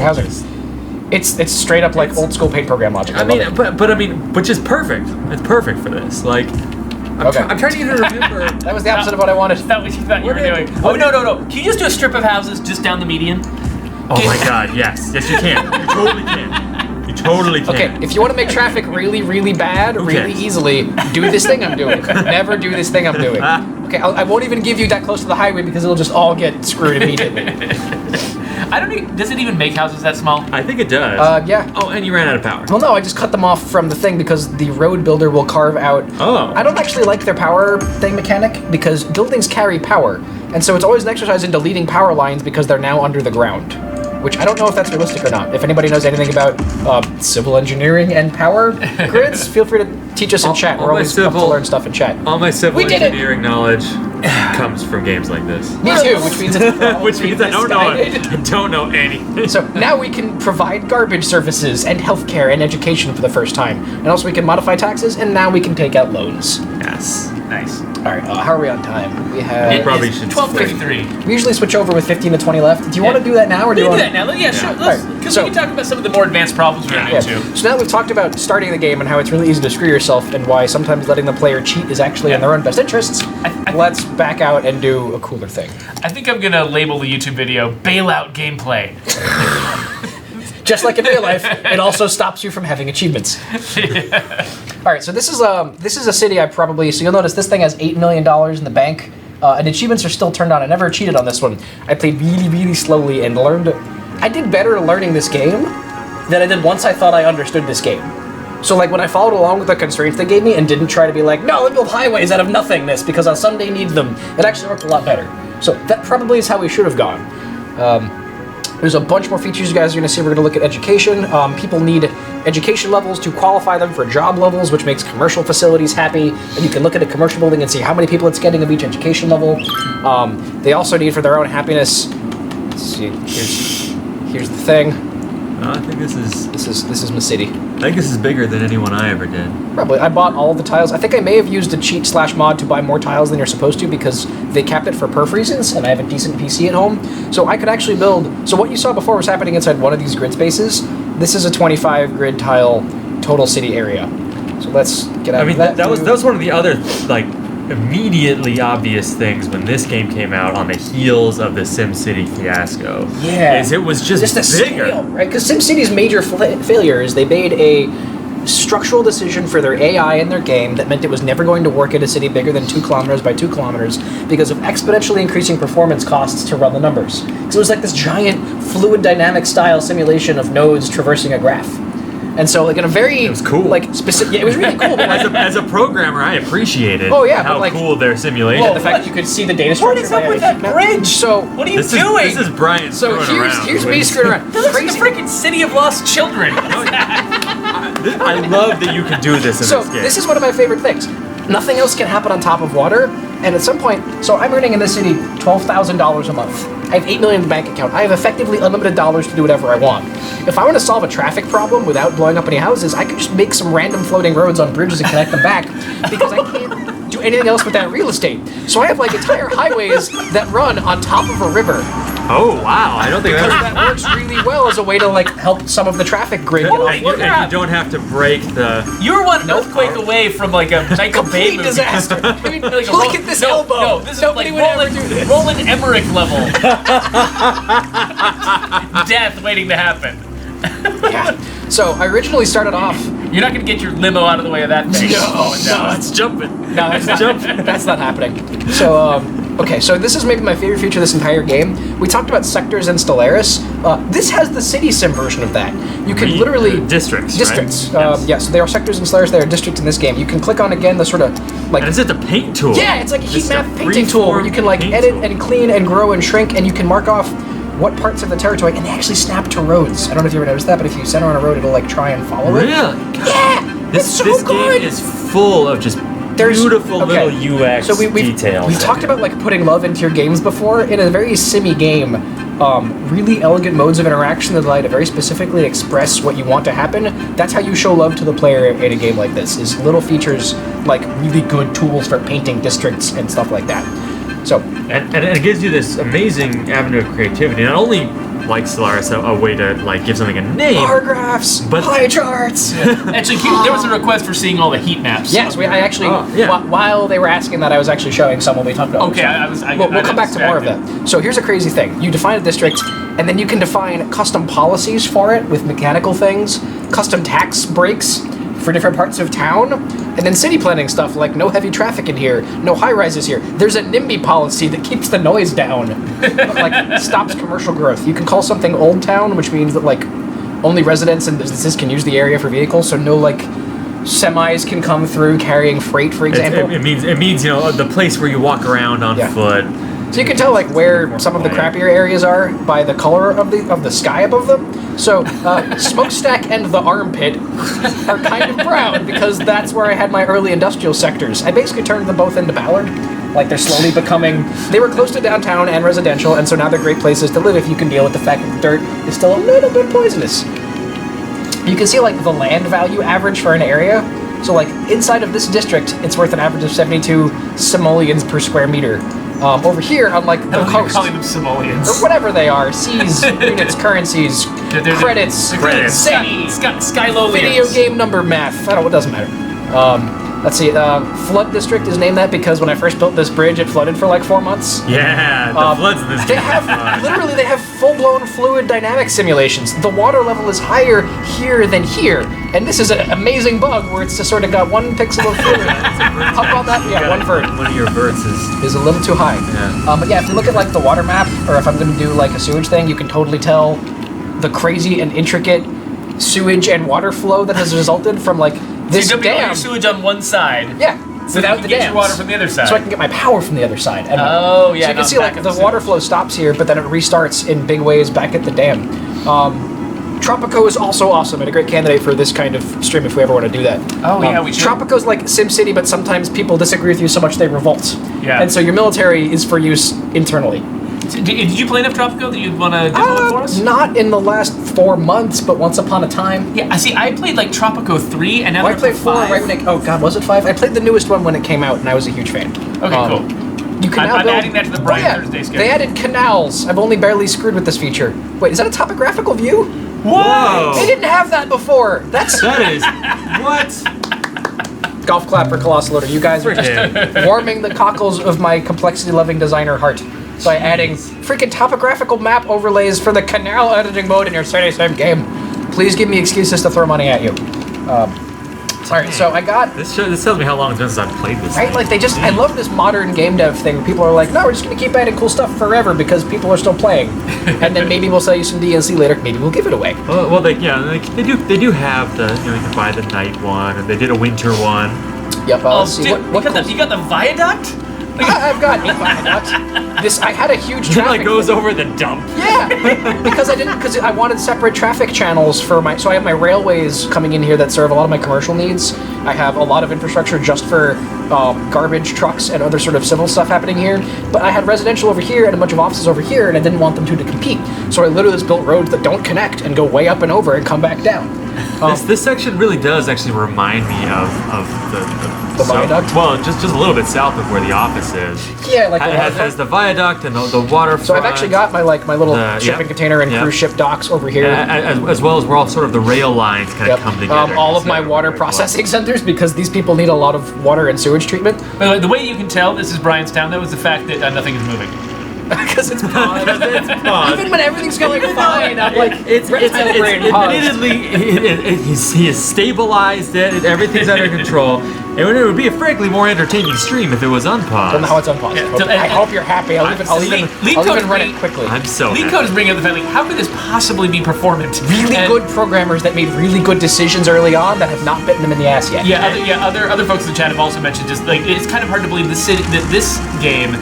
It's straight up like old school paint program logic. I love mean, it. but I mean, which is perfect. It's perfect for this. Like, Okay. I'm trying to even remember. That was the opposite of what I wanted. Is that what you thought you were What did- doing? Oh no! Can you just do a strip of houses just down the median? Oh my God! Yes, yes, you can. You totally can. You totally can. Okay, if you want to make traffic really, really bad, really easily, do this thing I'm doing. Never do this thing I'm doing. Okay, I won't even give you that close to the highway because it'll just all get screwed immediately. I don't even. Does it even make houses that small? I think it does. Yeah. Oh, and you ran out of power. Well, no, I just cut them off from the thing because the road builder will carve out. Oh. I don't actually like their power thing mechanic because buildings carry power, and so it's always an exercise in deleting power lines because they're now under the ground. which I don't know if that's realistic or not. If anybody knows anything about civil engineering and power grids, feel free to teach us in chat. We're always up to learn stuff in chat. All my civil engineering knowledge comes from games like this. Me too, which means it's which means I don't know anything. So now we can provide garbage services and healthcare and education for the first time, and also we can modify taxes, and now we can take out loans. Yes. Nice. All right, how are we on time? We have. It probably should 12:53. We usually switch over with 15 to 20 left. Do you want to do that now, or do We you can want do that now. Yeah, sure. Alright, Because so- we can talk about some of the more advanced problems we're running into. So now we've talked about starting the game and how it's really easy to screw yourself, and why sometimes letting the player cheat is actually in their own best interests. Let's back out and do a cooler thing. I think I'm gonna label the YouTube video "Bailout Gameplay." Just like in real life, it also stops you from having achievements. All right, so this is a city I probably. So you'll notice this thing has $8 million in the bank, and achievements are still turned on. I never cheated on this one. I played really, really slowly and learned. I did better learning this game than I did once I thought I understood this game. So like when I followed along with the constraints they gave me and didn't try to be like, no, let's build highways out of nothingness because I'll someday need them, it actually worked a lot better. So that probably is how we should have gone. There's a bunch more features you guys are going to see. We're going to look at education. People need education levels to qualify them for job levels, which makes commercial facilities happy. And you can look at a commercial building and see how many people it's getting of each education level. They also need for their own happiness. Let's see. Here's the thing. I think this is my city. I think this is bigger than anyone I ever did. Probably. I bought all of the tiles. I think I may have used a cheat/mod to buy more tiles than you're supposed to because they capped it for perf reasons, and I have a decent PC at home. So I could actually build... So what you saw before was happening inside one of these grid spaces. This is a 25 grid tile total city area. So let's get out of that. That was one of the other, like, immediately obvious things when this game came out on the heels of the SimCity fiasco. Yeah. Is it was just the bigger. scale, right? Because SimCity's major failure is they made a structural decision for their AI in their game that meant it was never going to work in a city bigger than 2 kilometers by 2 kilometers because of exponentially increasing performance costs to run the numbers. So it was like this giant fluid dynamic style simulation of nodes traversing a graph. And so, like in a very, it was cool. Like specific, yeah, it was really cool. But as a programmer, I appreciated. Oh, yeah, how but, like, cool their simulation. the fact you could see the data structure. What is up with that bridge? So What are you This doing? is Brian. So screwing here's around. me screwing around. This is the freaking city of lost children. I love that you can do this in So this game. this is one of my favorite things. Nothing else can happen on top of water, and at some point, so I'm earning in this city $12,000 a month. I have $8 million in the bank account. I have effectively unlimited dollars to do whatever I want. If I want to solve a traffic problem without blowing up any houses, I could just make some random floating roads on bridges and connect them back, because I can't do anything else with that real estate. So I have like entire highways that run on top of a river. Oh wow! I don't think That works really well as a way to like help some of the traffic grid get off. And you don't have to break the. You were one earthquake away from like a Michael Bay Complete movie. disaster. I mean, Like a look at this elbow. No, this Nobody is would like ever do this. Roland Emmerich level. Death waiting to happen. Yeah. So I originally started off. You're not gonna get your limo out of the way of that thing. No, It's jumping. No, that's not, that's not happening. So, okay, so this is maybe my favorite feature of this entire game. We talked about sectors in Stellaris. This has the city sim version of that. You can literally... districts. Districts. Right? Yes. Yeah, so there are sectors in Stellaris, there are districts in this game. You can click on, again, the sort of, like... And is it the paint tool? Yeah, it's like a heat It's a map painting tool where you can, like, freeform edit paint and clean and grow and shrink, and you can mark off what parts of the territory, and they actually snap to roads. I don't know if you ever noticed that, but if you center on a road, it'll, like, try and follow it. Really? Yeah! This, it's so this good! game is full of just beautiful little UX so we've details. talked about like putting love into your games before. In a very simmy game, really elegant modes of interaction that allow you to very specifically express what you want to happen. That's how you show love to the player in a game like this, is little features like really good tools for painting districts and stuff like that. So, and it gives you this amazing avenue of creativity. Not only like Stellaris a way to like give something a name, bar graphs, But- pie charts. Actually, there was a request for seeing all the heat maps. Yes, I actually, yeah. while they were asking that, I was actually showing some when we talked about Okay, We'll come back to more of that. So here's a crazy thing. You define a district, and then you can define custom policies for it with mechanical things, custom tax breaks for different parts of town, and then city planning stuff like no heavy traffic in here, no high-rises here. There's a NIMBY policy that keeps the noise down, like stops commercial growth. You can call something Old Town, which means that like only residents and businesses can use the area for vehicles, so no like semis can come through carrying freight, for example. it means the place where you walk around on Yeah. foot. So you can tell like where some of the crappier areas are by the color of the sky above them. So Smokestack and the Armpit are kind of brown because that's where I had my early industrial sectors. I basically turned them both into Ballard. Like they're slowly becoming. They were close to downtown and residential, and so now they're great places to live if you can deal with the fact that the dirt is still a little bit poisonous. You can see like the land value average for an area. So like inside of this district, it's worth an average of 72 simoleons per square meter. Over here, on like the coast, calling them simoleons or whatever they are, C's, units, currencies, credits, Skylines. video game number math. I don't. It doesn't matter. Let's see. Flood District is named that because when I first built this bridge, it flooded for like 4 months. Yeah, the floods in this They game. have literally they have full-blown fluid dynamic simulations. The water level is higher here than here, and this is an amazing bug where it's just sort of got 1 pixel of fluid. Up on that, yeah, one vert. One of your verts Is a little too high. Yeah. But yeah, if you look at like the water map, or if I'm going to do like a sewage thing, you can totally tell the crazy and intricate sewage and water flow that has resulted from like this So you dump all dam. your sewage on one side. Yeah, So without you the can get dams. your water from the other side. So I can get my power from the other side. And Oh, yeah, So you can not see back like at the the water flow stops here, but then it restarts in big ways back at the dam. Tropico is also awesome and a great candidate for this kind of stream if we ever want to do that. Oh, yeah, we should. Tropico's like SimCity, but sometimes people disagree with you so much they revolt. Yeah. And so your military is for use internally. Did you play enough Tropico that you'd want to demo it for us? Not in the last 4 months, but once upon a time. Yeah, I see. I played like Tropico 3, and now I they're played 4 5. right when it. Oh God, was it 5? I played the newest one when it came out, and I was a huge fan. Okay, cool. You can now I'm build, adding that to the Brian Thursday schedule. They added canals. I've only barely screwed with this feature. Wait, is that a topographical view? Whoa! They didn't have that before. That's That is what? golf clap for Colossal Loader. You guys are just Freaking. warming the cockles of my complexity-loving designer heart by adding freaking topographical map overlays for the canal editing mode in your same game. Please give me excuses to throw money at you. All right, so I got. This tells me how long it's been since I've played this. Right, thing. like I love this modern game dev thing where people are like, no, we're just gonna keep adding cool stuff forever because people are still playing. And then maybe we'll sell you some DLC later, maybe we'll give it away. Well, they do have the you can buy the night one, and they did a winter one. Yep, Oh, let's see dude, what you got the viaduct? I've got 8 viaducts. I had a huge It traffic. like goes over the dump. Yeah, because I wanted separate traffic channels for my. So I have my railways coming in here that serve a lot of my commercial needs. I have a lot of infrastructure just for garbage trucks and other sort of civil stuff happening here. But I had residential over here and a bunch of offices over here, and I didn't want them to compete. So I literally just built roads that don't connect and go way up and over and come back down. This section really does actually remind me of The viaduct? Well, just a little bit south of where the office is. Yeah, like It has the viaduct and the waterfront. So I've actually got my little shipping yep, container and yep. cruise ship docks over here. as well as where all sort of the rail lines kind of come together. All of my water processing centers because these people need a lot of water and sewage treatment. By the way, the way you can tell this is Brian's town, though, is the fact that nothing is moving. Because it's paused. Even when everything's going fine, I'm like, It's paused. admittedly, he has stabilized it. Everything's under control. And it would be a frankly more entertaining stream if it was unpaused. I don't know how it's unpaused. Yeah, I hope you're happy. I'll even run it quickly. I'm so Lead happy. code is bringing up the fact, like, how could this possibly be performant? Really good programmers that made really good decisions early on that have not bitten them in the ass yet. Other folks in the chat have also mentioned just like it's kind of hard to believe that this game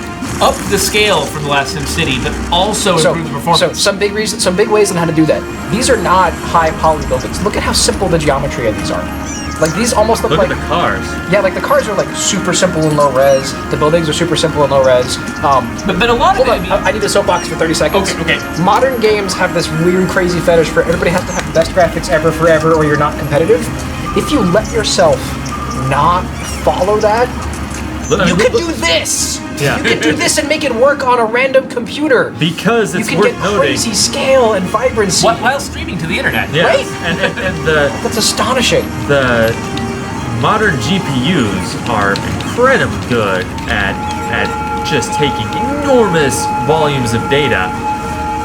upped the scale from the last SimCity, but also improved the performance. So some big ways on how to do that. These are not high poly buildings. Look at how simple the geometry of these are. Like these almost look Look like at the cars. Yeah, like the cars are like super simple and low res. The buildings are super simple and low res. But a lot of Hold on, I need a soapbox for 30 seconds. Okay. Modern games have this weird, crazy fetish for everybody has to have the best graphics ever, forever, or you're not competitive. If you let yourself not follow that, you could do this. Yeah. You could do this and make it work on a random computer. Because it's you can worth get noting. crazy scale and vibrancy. while streaming to the internet. Yes. Right? And That's astonishing. the modern GPUs are incredibly good at just taking enormous volumes of data,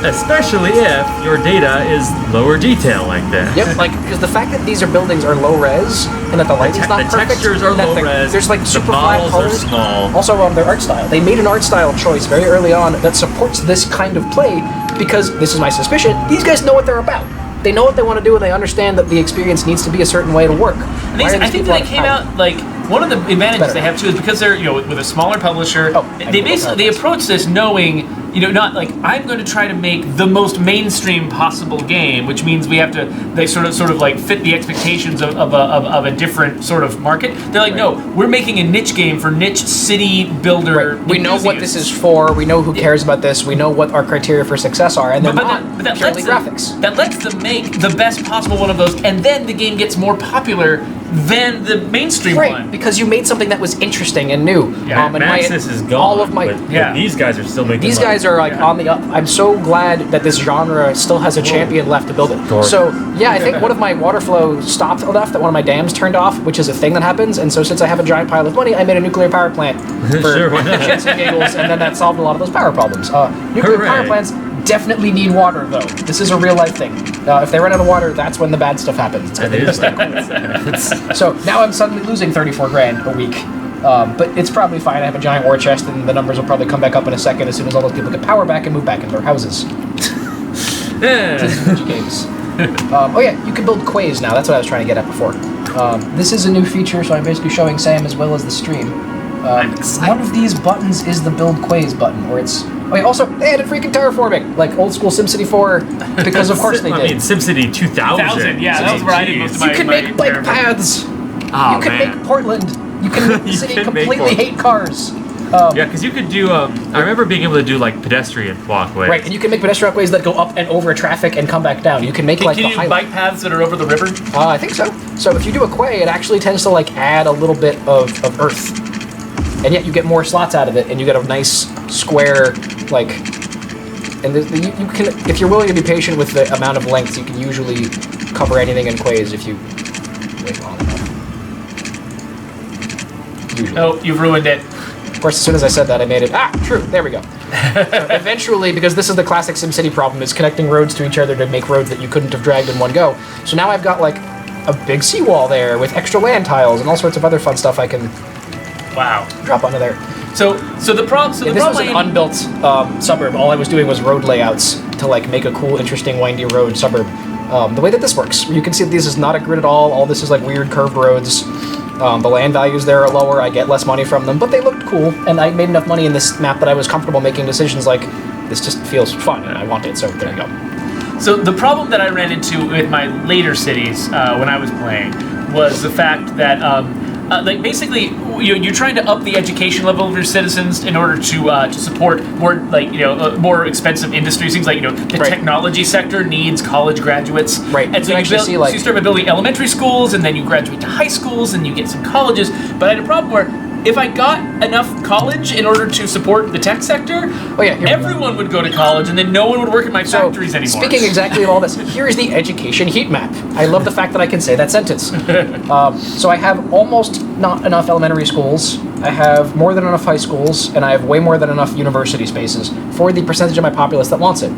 especially if your data is lower detail like this. Yep, like because the fact that these buildings are low res and that the lighting's not the perfect, textures are that low res. There's like the super flat models colors. are small. Also, their art style. They made an art style choice very early on that supports this kind of play because this is my suspicion. These guys know what they're about. They know what they want to do, and they understand that the experience needs to be a certain way to work. I think that they came out like one of the advantages they have too is because they're with a smaller publisher. They approach this knowing not like I'm going to try to make the most mainstream possible game, which means we have to sort of like fit the expectations of a different sort of market. They're like, no, we're making a niche game for niche city builder. Right. We know what this is for. We know who cares about this. We know what our criteria for success are, and they're not purely graphics. That lets them make the best possible one of those, and then the game gets more popular than the mainstream one. Because you made something that was interesting and new. Yeah, Maxis is gone. All of my these guys are still making. These guys are like on the up. I'm so glad that this genre still has a champion left to build it. So I think one of my water flow stopped enough that one of my dams turned off, which is a thing that happens. And so since I have a giant pile of money, I made a nuclear power plant for shits and giggles, and then that solved a lot of those power problems. Nuclear power plants definitely need water, though. This is a real life thing. If they run out of water, that's when the bad stuff happens. So now I'm suddenly losing 34 grand a week. But it's probably fine. I have a giant war chest, and the numbers will probably come back up in a second as soon as all those people get power back and move back into their houses. This is video games. You can build quays now. That's what I was trying to get at before. This is a new feature, so I'm basically showing Sam as well as the stream. One of these buttons is the build quays button, where it's... also, they added freaking terraforming, like old school SimCity 4, because of course they did. I mean, SimCity 2000. Yeah, that was where I did most of my... You can make bike paths. You can make Portland. You can make the city completely hate cars. Because you could do. I remember being able to do like pedestrian walkways. Right, and you can make pedestrian walkways that go up and over traffic and come back down. You can make can you do bike paths that are over the river? I think so. So if you do a quay, it actually tends to like add a little bit of earth, and yet you get more slots out of it, and you get a nice square like. And you can, if you're willing to be patient with the amount of lengths, you can usually cover anything in quays if you wait long enough. Usually. Oh, you've ruined it. Of course, as soon as I said that, I made it. True. There we go. So eventually, because this is the classic SimCity problem, is connecting roads to each other to make roads that you couldn't have dragged in one go. So now I've got like a big seawall there with extra land tiles and all sorts of other fun stuff I can drop onto there. So the problem. So this was an unbuilt suburb. All I was doing was road layouts to like make a cool, interesting, windy road suburb. The way that this works, you can see that this is not a grid at all. All this is like weird curved roads. The land values there are lower. I get less money from them, but they looked cool, and I made enough money in this map that I was comfortable making decisions like this just feels fun and I want it. So there you go. So the problem that I ran into with my later cities when I was playing was the fact that like basically you're trying to up the education level of your citizens in order to support more more expensive industries. Things like the technology sector needs college graduates. Right. And so you start by building elementary schools, and then you graduate to high schools, and you get some colleges. But I had a problem where if I got enough college in order to support the tech sector, everyone would go to college, and then no one would work in my factories anymore. Speaking exactly of all this, here is the education heat map. I love the fact that I can say that sentence. So I have almost not enough elementary schools. I have more than enough high schools, and I have way more than enough university spaces for the percentage of my populace that wants it.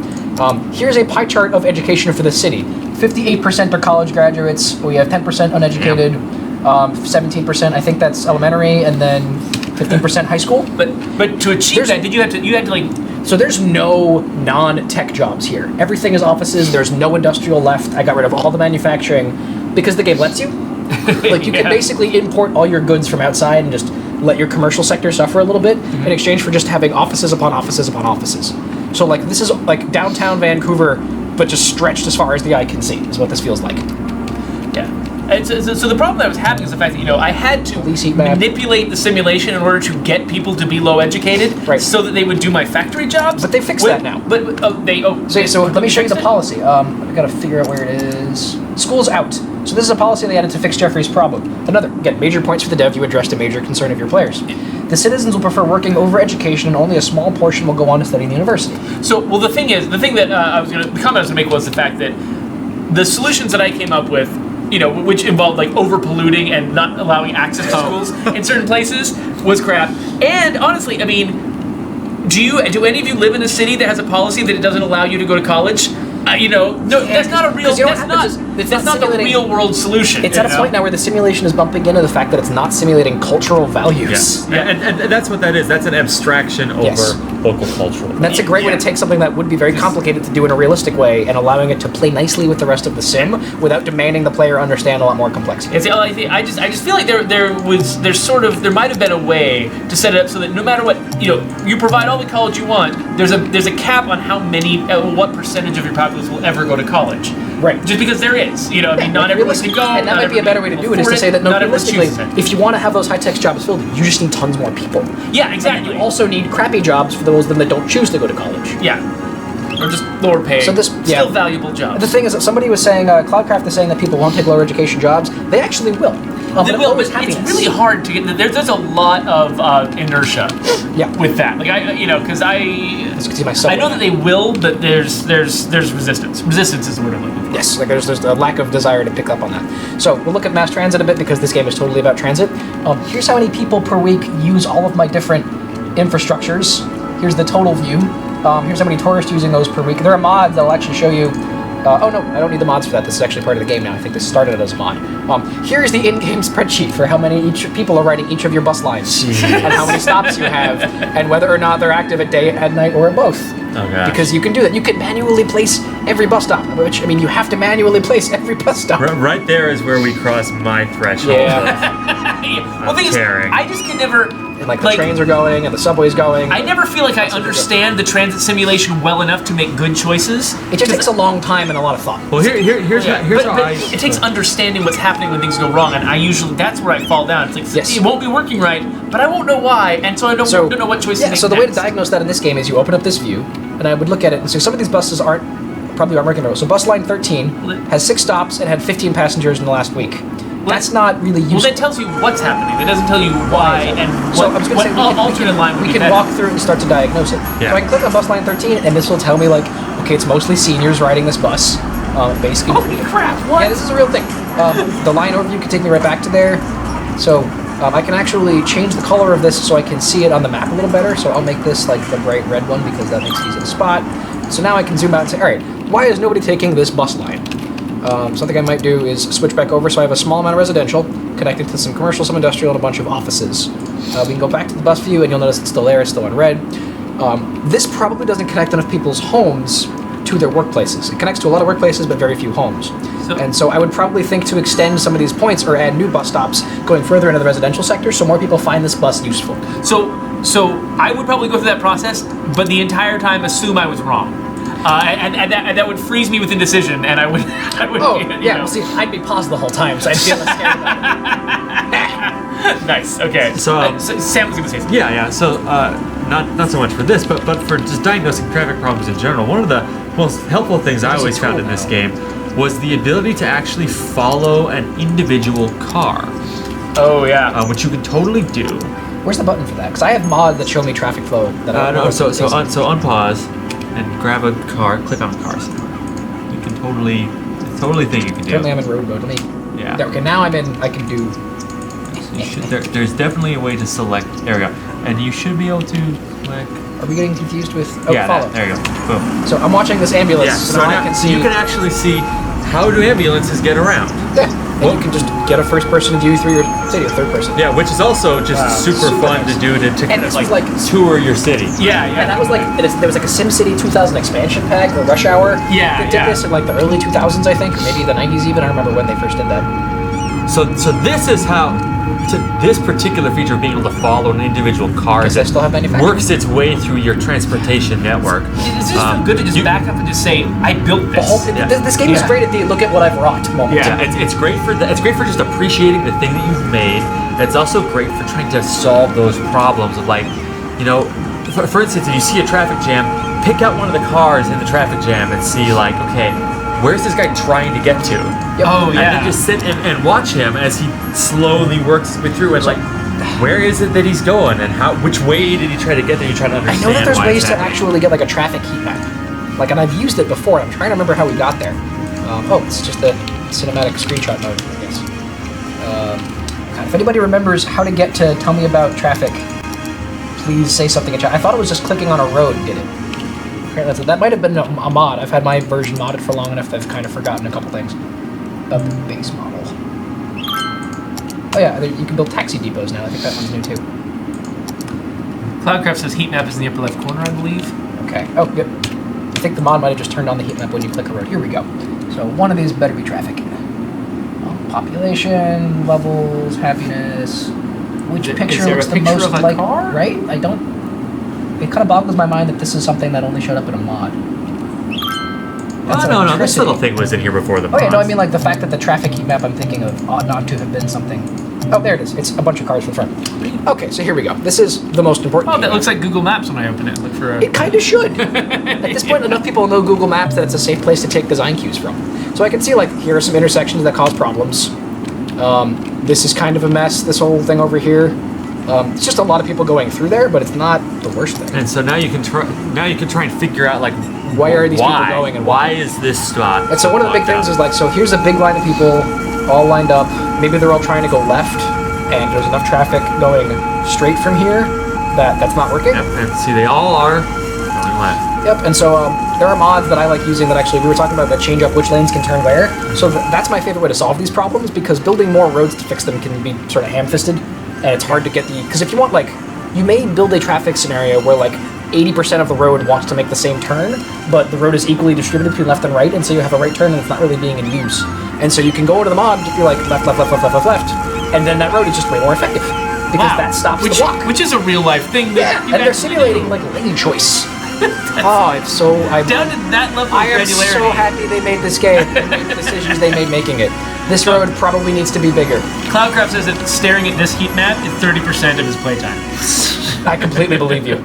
Here's a pie chart of education for the city. 58% are college graduates. We have 10% uneducated. 17%, I think that's elementary, and then 15% high school. But to achieve that, you had to like. So there's no non-tech jobs here. Everything is offices. There's no industrial left. I got rid of all the manufacturing because the game lets you. Like you can basically import all your goods from outside and just let your commercial sector suffer a little bit in exchange for just having offices upon offices upon offices. So like this is like downtown Vancouver, but just stretched as far as the eye can see is what this feels like. Yeah. And so the problem that I was having is the fact that I had to manipulate the simulation in order to get people to be low educated, so that they would do my factory jobs. But they fixed that now. So let me show you the policy. I gotta figure out where it is. School's out. So this is a policy they added to fix Jeffrey's problem. Again, major points for the dev. You addressed a major concern of your players. The citizens will prefer working over education, and only a small portion will go on to study in the university. So, the comment I was gonna make was the fact that the solutions that I came up with, which involved like over polluting and not allowing access to schools in certain places, was crap. And honestly, I mean, do any of you live in a city that has a policy that it doesn't allow you to go to college? No, that's not a real. That's not the real world solution. It's at a point now where the simulation is bumping into the fact that it's not simulating cultural values. Yeah. And that's what that is. That's an abstraction over local cultural. And that's a great way to take something that would be very complicated to do in a realistic way and allowing it to play nicely with the rest of the sim without demanding the player understand a lot more complexity. I just feel like there might have been a way to set it up so that no matter what, you provide all the college you want. There's a cap on how many, what percentage of your populace will ever go to college. Right. Just because there is, not everyone can go. And that might be a better way to do it, is to say that realistically, if you want to have those high-tech jobs filled, you just need tons more people. Yeah, exactly. And you also need crappy jobs for those of them that don't choose to go to college. Yeah. Or just lower pay. So still valuable jobs. The thing is that somebody was saying, Cloudcraft is saying that people won't take lower education jobs. They actually will. They will, but it's really hard to get. There's a lot of inertia with that. Like because I know that they will, but there's resistance. Resistance is the word I'm looking for. Yes, like there's a lack of desire to pick up on that. So we'll look at mass transit a bit because this game is totally about transit. Here's how many people per week use all of my different infrastructures. Here's the total view. Here's how many tourists using those per week. There are mods that'll actually show you. Oh no, I don't need the mods for that. This is actually part of the game now. I think this started as a mod. Here's the in-game spreadsheet for how many people are riding each of your bus lines, and how many stops you have, and whether or not they're active at day, at night, or at both. Oh gosh. Because you can do that. You can manually place every bus stop, which, you have to manually place every bus stop. Right there is where we cross my threshold. Well, the thing is, I just can never. And the trains are going and the subway's going. I never feel like I understand the transit simulation well enough to make good choices. It just takes a long time and a lot of thought. Well, here's how it takes understanding what's happening when things go wrong, and that's where I fall down. It's like it won't be working right, but I won't know why, and so I don't know what choices to make. So the way to diagnose that in this game is you open up this view, and I would look at it and say some of these buses probably aren't working very well. So bus line 13 has 6 stops and had 15 passengers in the last week. That's not really useful. Well, that tells you what's happening. It doesn't tell you why and what alternate line would be better. We can walk through and start to diagnose it. Yeah. So I can click on bus line 13, and this will tell me, okay, it's mostly seniors riding this bus. Basically. Holy crap, what? Yeah, this is a real thing. The line overview can take me right back to there. So I can actually change the color of this so I can see it on the map a little better. So I'll make this the bright red one because that makes it easy to spot. So now I can zoom out and say, all right, why is nobody taking this bus line? Something I might do is switch back over so I have a small amount of residential connected to some commercial, some industrial, and a bunch of offices. We can go back to the bus view and you'll notice it's still there, it's still in red. This probably doesn't connect enough people's homes to their workplaces. It connects to a lot of workplaces but very few homes. So I would probably think to extend some of these points or add new bus stops going further into the residential sector so more people find this bus useful. So I would probably go through that process, but the entire time assume I was wrong. And that would freeze me with indecision, and I would. Well, see, I'd be paused the whole time, so I'd feel less scared about it. Nice. Okay. So Sam was going to say something. Yeah. So not so much for this, but for just diagnosing traffic problems in general. One of the most helpful things I always found in this game was the ability to actually follow an individual car. Oh yeah. Which you can totally do. Where's the button for that? Because I have mods that show me traffic flow. That So unpause. And grab a car, click on cars. You can totally thing you can do. Currently I'm in road mode. Let me. Yeah. Okay, now I'm in. I can do. So there's definitely a way to select. There we go. And you should be able to click. Are we getting confused with? Follow. There you go. Boom. So I'm watching this ambulance. Yeah. So now I can see. You can actually see how do ambulances get around. Yeah. And you can just get a first-person view through your city, a third-person. Yeah, which is also just super fun nice. to do to kind of tour your city. Yeah. And that was there was a SimCity 2000 expansion pack or Rush Hour. Yeah. They did this in the early 2000s, I think, or maybe the 90s even. I don't remember when they first did that. So this is how this particular feature of being able to follow an individual car works its way through your transportation network. It's just good to just back up and just say, I built this. This game is great at the look at what I've wrought moment. Yeah, it's great for it's great for just appreciating the thing that you've made. It's also great for trying to solve those problems of for instance, if you see a traffic jam, pick out one of the cars in the traffic jam and see okay, where's this guy trying to get to? Yep. Oh, yeah. And then just sit and watch him as he slowly works his way through and where is it that he's going and which way did he try to get there? You try to understand. I know that there's ways to actually get a traffic heat map. And I've used it before. I'm trying to remember how we got there. It's just the cinematic screenshot mode, I guess. If anybody remembers how to get to Tell Me About Traffic, please say something in chat. I thought it was just clicking on a road did it. Apparently that might have been a mod. I've had my version modded for long enough that I've kind of forgotten a couple things about the base model. Oh yeah, you can build taxi depots now. I think that one's new too. Cloudcraft says heat map is in the upper left corner, I believe. Okay. Oh, good. I think the mod might have just turned on the heat map when you click a road. Here we go. So one of these better be traffic. Population, levels, happiness. Which picture looks the most like car? Right? I don't. It kind of boggles my mind that this is something that only showed up in a mod. No. This little thing was in here before the. Oh yeah, no. I mean like the fact that the traffic heat map I'm thinking of ought not to have been something. Oh, there it is. It's a bunch of cars from front. Okay, so here we go. This is the most important. Oh, that looks like Google Maps when I open it. Look for. It kind of should. At this point, enough people know Google Maps that it's a safe place to take design cues from. So I can see like here are some intersections that cause problems. This is kind of a mess. This whole thing over here. It's just a lot of people going through there, but it's not the worst thing. And so now you can try. Now you can try and figure out like why are these people going and why is this spot? And so one of the big things is like, so here's a big line of people all lined up. Maybe they're all trying to go left, and there's enough traffic going straight from here that that's not working. Yep, and see, they all are going left. Yep, and so there are mods that I like using that actually, we were talking about that change up which lanes can turn where. So that's my favorite way to solve these problems, because building more roads to fix them can be sort of ham-fisted, and it's hard to get the, because if you want like, you may build a traffic scenario where like 80% of the road wants to make the same turn, but the road is equally distributed between left and right, and so you have a right turn and it's not really being in use. And so you can go into the mod and just be like left, left, left, left, left, left, left, and then that road is just way more effective, because that stops the block. Which is a real life thing. That and they're simulating like lane choice. I'm down to that level of granularity. I am so happy they made this game and made the decisions they made making it. This road probably needs to be bigger. Cloudcraft says that staring at this heat map is 30% of his playtime. I completely believe you.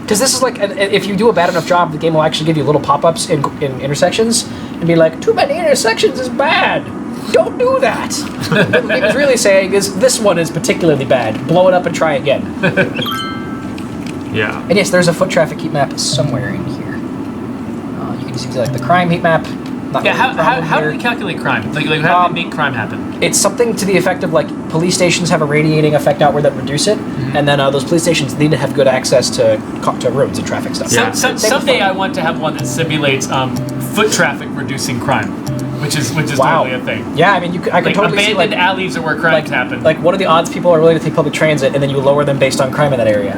Because this is like, if you do a bad enough job, the game will actually give you little pop-ups in intersections and be like, too many intersections is bad. Don't do that. What the game is really saying is, this one is particularly bad. Blow it up and try again. Yeah. And yes, there's a foot traffic heat map somewhere in here. You can just see like the crime heat map. How do we calculate crime? Like how do we make crime happen? It's something to the effect of like police stations have a radiating effect outward that reduce it, and then those police stations need to have good access to roads and traffic stuff. Yeah. Someday I want to have one that simulates foot traffic reducing crime, which is totally a thing. Yeah, I mean, I can totally see abandoned alleys are where crimes happen. Like, what are the odds people are willing to take public transit, and then you lower them based on crime in that area?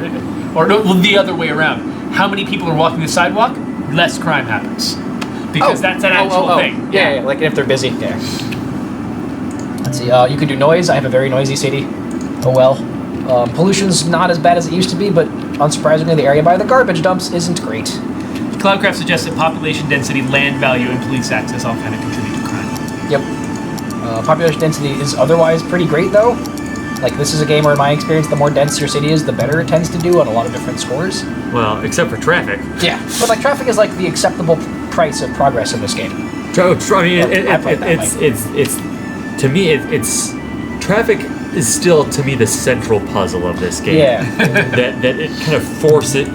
Or the other way around. How many people are walking the sidewalk? Less crime happens. Because that's an actual thing. Yeah, like if they're busy. Yeah. Let's see. You can do noise. I have a very noisy city. Oh well. Pollution's not as bad as it used to be, but unsurprisingly, the area by the garbage dumps isn't great. Cloudcraft suggests that population density, land value, and police access all kind of contribute to crime. Yep. Population density is otherwise pretty great, though. Like, this is a game where, in my experience, the more dense your city is, the better it tends to do on a lot of different scores. Well, except for traffic. Yeah, but like traffic is like the acceptable price of progress in this game. I mean, traffic is still to me the central puzzle of this game. Yeah. that it kind of forces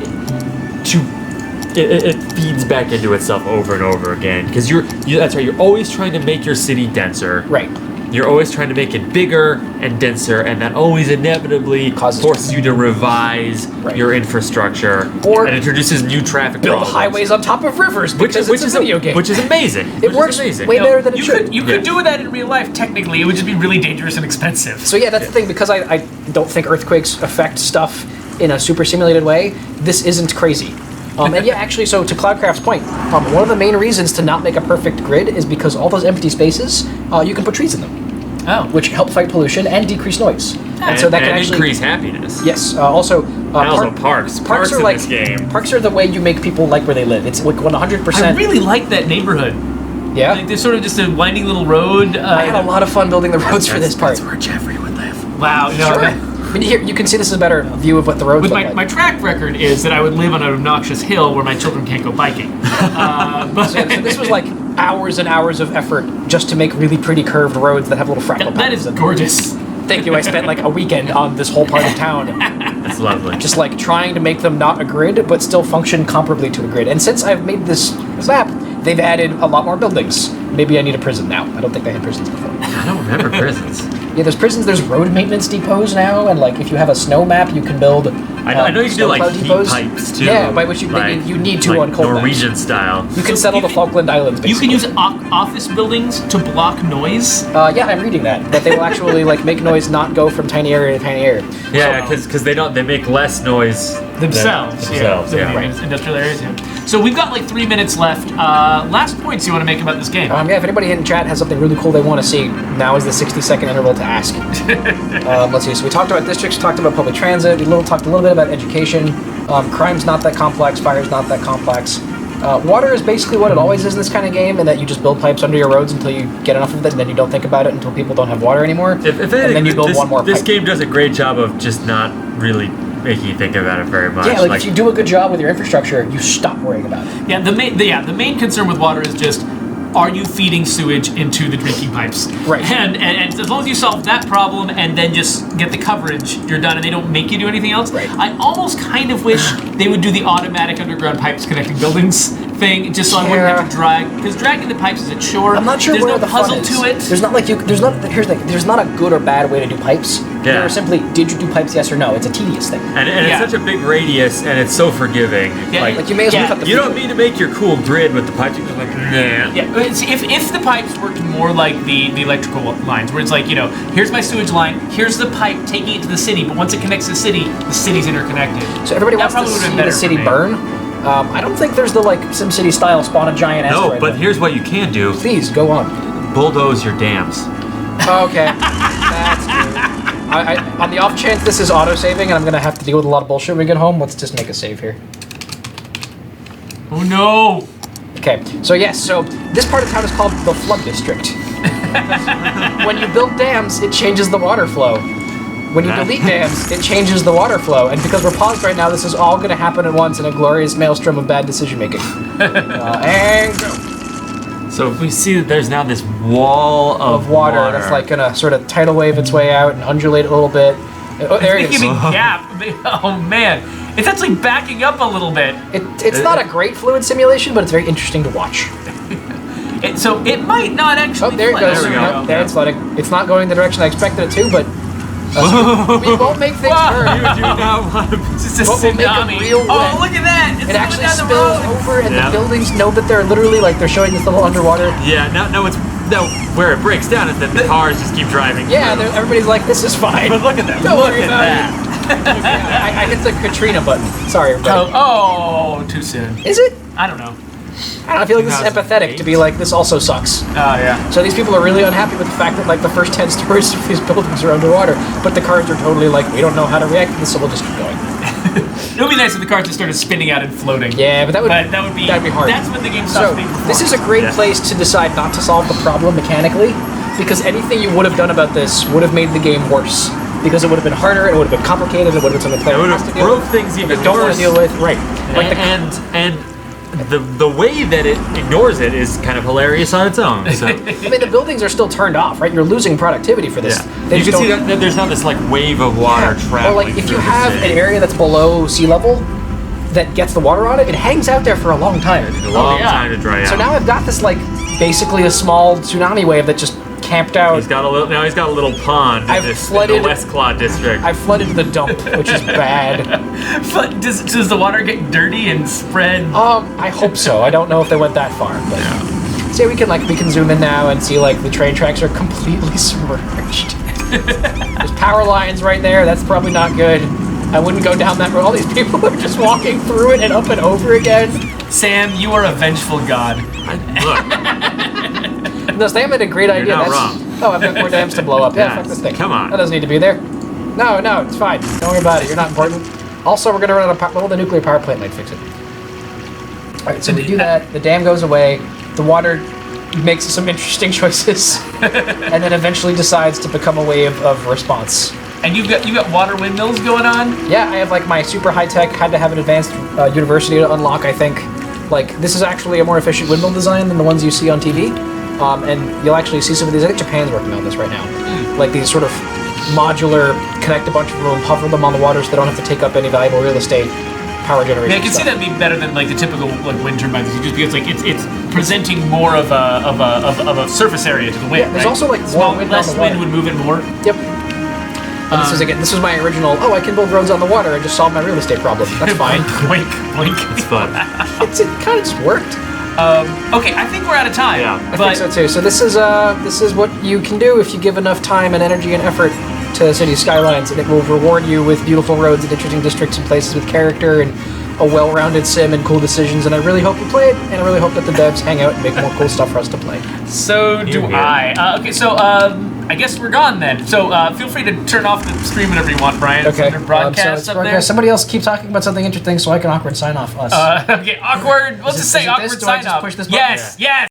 it feeds back into itself over and over again, because that's right, you're always trying to make your city denser. Right. You're always trying to make it bigger and denser, and that always inevitably forces you to revise your infrastructure and introduces new traffic build problems. Highways on top of rivers because it's a video game. Which is amazing. It works way better than it should. You could do that in real life, technically. It would just be really dangerous and expensive. So yeah, that's the thing, because I don't think earthquakes affect stuff in a super simulated way. This isn't crazy. And yeah, actually, so to Cloudcraft's point, one of the main reasons to not make a perfect grid is because all those empty spaces, you can put trees in them. Oh. Which help fight pollution and decrease noise. And so that can actually increase happiness. Yes. Also, parks. Parks are in like this game. Parks are the way you make people like where they live. It's like 100%. I really like that neighborhood. Yeah. Like, there's sort of just a winding little road. I had a lot of fun building the roads for this part. That's where Jeffrey would live. Wow. Sure. I mean, here you can see this is a better view of what the roads look like. My track record is that I would live on an obnoxious hill where my children can't go biking. So this was like hours and hours of effort just to make really pretty curved roads that have little fractal patterns. That is gorgeous. Thank you. I spent like a weekend on this whole part of town. That's lovely. Just like trying to make them not a grid, but still function comparably to a grid. And since I've made this map, they've added a lot more buildings. Maybe I need a prison now. I don't think they had prisons before. I don't remember prisons. Yeah, there's prisons, there's road maintenance depots now, and like if you have a snow map, you can build I know you can do like heat depots. pipes too. Yeah, by which you need to on cold Norwegian maps. style. You can settle the Falkland Islands, basically. You can use office buildings to block noise? Yeah, I'm reading that they will actually like make noise not go from tiny area to tiny area. Yeah, because they make less noise themselves. yeah. Right. Industrial areas. Yeah. So we've got like 3 minutes left. Last points you want to make about this game? Yeah, if anybody in chat has something really cool they want to see, now is the 60-second interval to ask. Let's see. So we talked about districts, talked about public transit, we talked a little bit about education. Crime's not that complex, fire's not that complex. Water is basically what it always is in this kind of game, in that you just build pipes under your roads until you get enough of it, and then you don't think about it until people don't have water anymore. If anything, and then you build one more This pipe. game does a great job of just not really making you think about it very much. Yeah, like if you do a good job with your infrastructure, you stop worrying about it. Yeah, the main concern with water is just, are you feeding sewage into the drinking pipes? Right. And as long as you solve that problem and then just get the coverage, you're done, and they don't make you do anything else. Right. I almost kind of wish they would do the automatic underground pipes connecting buildings thing, just so I wouldn't have to drag, because dragging the pipes is a chore. I'm not sure There's where no the puzzle fun is. to it. There's not like here's the thing. There's not a good or bad way to do pipes. Yeah. There's simply, did you do pipes, yes or no? It's a tedious thing. And Yeah. it's such a big radius, and it's so forgiving. Yeah, Like you may as well Yeah. cut the You don't need to make your cool grid with the pipes. You're just like, nah. Yeah, but if the pipes worked more like the electrical lines, where it's like, here's my sewage line, here's the pipe taking it to the city, but once it connects to the city's interconnected. So everybody That wants to probably would've been see better the for city me. burn. I don't think there's the like SimCity style spawn a giant No, asteroid. but here's what you can do: Please go on. bulldoze your dams. Okay, that's good. On the off chance this is auto saving and I'm gonna have to deal with a lot of bullshit when we get home, let's just make a save here. Oh no! Okay, so yes, so this part of town is called the Flood District. When you build dams, it changes the water flow. When you delete dams, it changes the water flow. And because we're paused right now, this is all going to happen at once in a glorious maelstrom of bad decision making. And go. So we see that there's now this wall Of water that's like going to sort of tidal wave its way out and undulate a little bit. Oh, there it Making is. a gap. Oh man, it's actually backing up a little bit. It's not a great fluid simulation, but it's very interesting to watch. So it might not actually. Oh, there it flood. goes. There we go. Nope, there it's flooding. It's not going the direction I expected it to, but we won't make things Wow. burn. You do not want to. It's just a What will make it tsunami. real Oh, wet. look at that! It's It going actually down the spills road. over, and Yeah. the buildings know that they're literally like they're showing this little underwater. Yeah, no, where it breaks down is that the cars just keep driving. Yeah, through. everybody's like, "This is fine." But look at that. Don't Look worry at about that. I hit the Katrina button. Sorry, everybody. Oh, too soon. Is it? I don't know. I don't know, I feel like this is empathetic to be like, this also sucks. Oh yeah. So these people are really unhappy with the fact that like the first 10 stories of these buildings are underwater, but the cars are totally like, we don't know how to react to this, so we'll just keep going. It would be nice if the cars just started spinning out and floating. Yeah, but that'd be hard. That's when the game stops So being this is a performance. great Yeah. place to decide not to solve the problem mechanically, because anything you would have done about this would have made the game worse. Because it would have been harder, it would have been complicated, it would have been something It player would has have to deal broke with, things even don't want worse. to deal with. Right. Like the and the way that it ignores it is kind of hilarious on its own. So. I mean, the buildings are still turned off, right? You're losing productivity for this. Yeah. They You just can see don't- that there's now this like wave of water traveling. Or like if you through the have city. an area that's below sea level that gets the water on it, it hangs out there for a long time. a long yeah. time to dry out. So now I've got this like basically a small tsunami wave that just camped out. he's got a little pond in I've in flooded- the West Claw district. I flooded the dump, which is bad. But does the water get dirty and spread? I hope so. I don't know if they went that far, but see, we can zoom in now and see like the train tracks are completely submerged. There's power lines right there. That's probably not good. I wouldn't go down that road. All these people are just walking through it and up and over again. Sam, you are a vengeful god. Look, No, Sam had a great idea. not That's- wrong. Oh, I've got more dams to blow up. Yeah, Yes, fuck this thing. come on. That doesn't need to be there. No, it's fine. Don't worry about it. You're not important. Also, we're gonna run out of power. Well, the nuclear power plant might fix it. All right, so we do that. The dam goes away. The water makes some interesting choices, and then eventually decides to become a wave of response. And you got water windmills going on? Yeah, I have like my super high tech. Had to have an advanced university to unlock. I think. Like this is actually a more efficient windmill design than the ones you see on TV. And you'll actually see some of these. I think Japan's working on this right now. Like these sort of modular, connect a bunch of them, hover them on the water so they don't have to take up any valuable real estate, power generation. Yeah, I can see that being better than like the typical like wind turbines, just because like it's presenting more of a surface area to the wind. Yeah, there's right? also, like, more Small, wind less on the wind water. would move it more. Yep. And this is my original. Oh, I can build roads on the water and just solve my real estate problem. That's fine. Blink, blink. it's fun. It kind of just worked. Okay, I think we're out of time. Yeah. I but think so too. So this is what you can do if you give enough time and energy and effort to City Skylines, and it will reward you with beautiful roads and interesting districts and places with character and a well-rounded sim and cool decisions. And I really hope you play it, and I really hope that the devs hang out and make more cool stuff for us to play. So do I. Okay, so I guess we're gone then. So feel free to turn off the stream whenever you want, Brian. Okay. Under broadcast up there. Somebody else keep talking about something interesting so I can awkward sign off us. Okay, awkward. Let's just say awkward sign off. Push this yes, button? yes.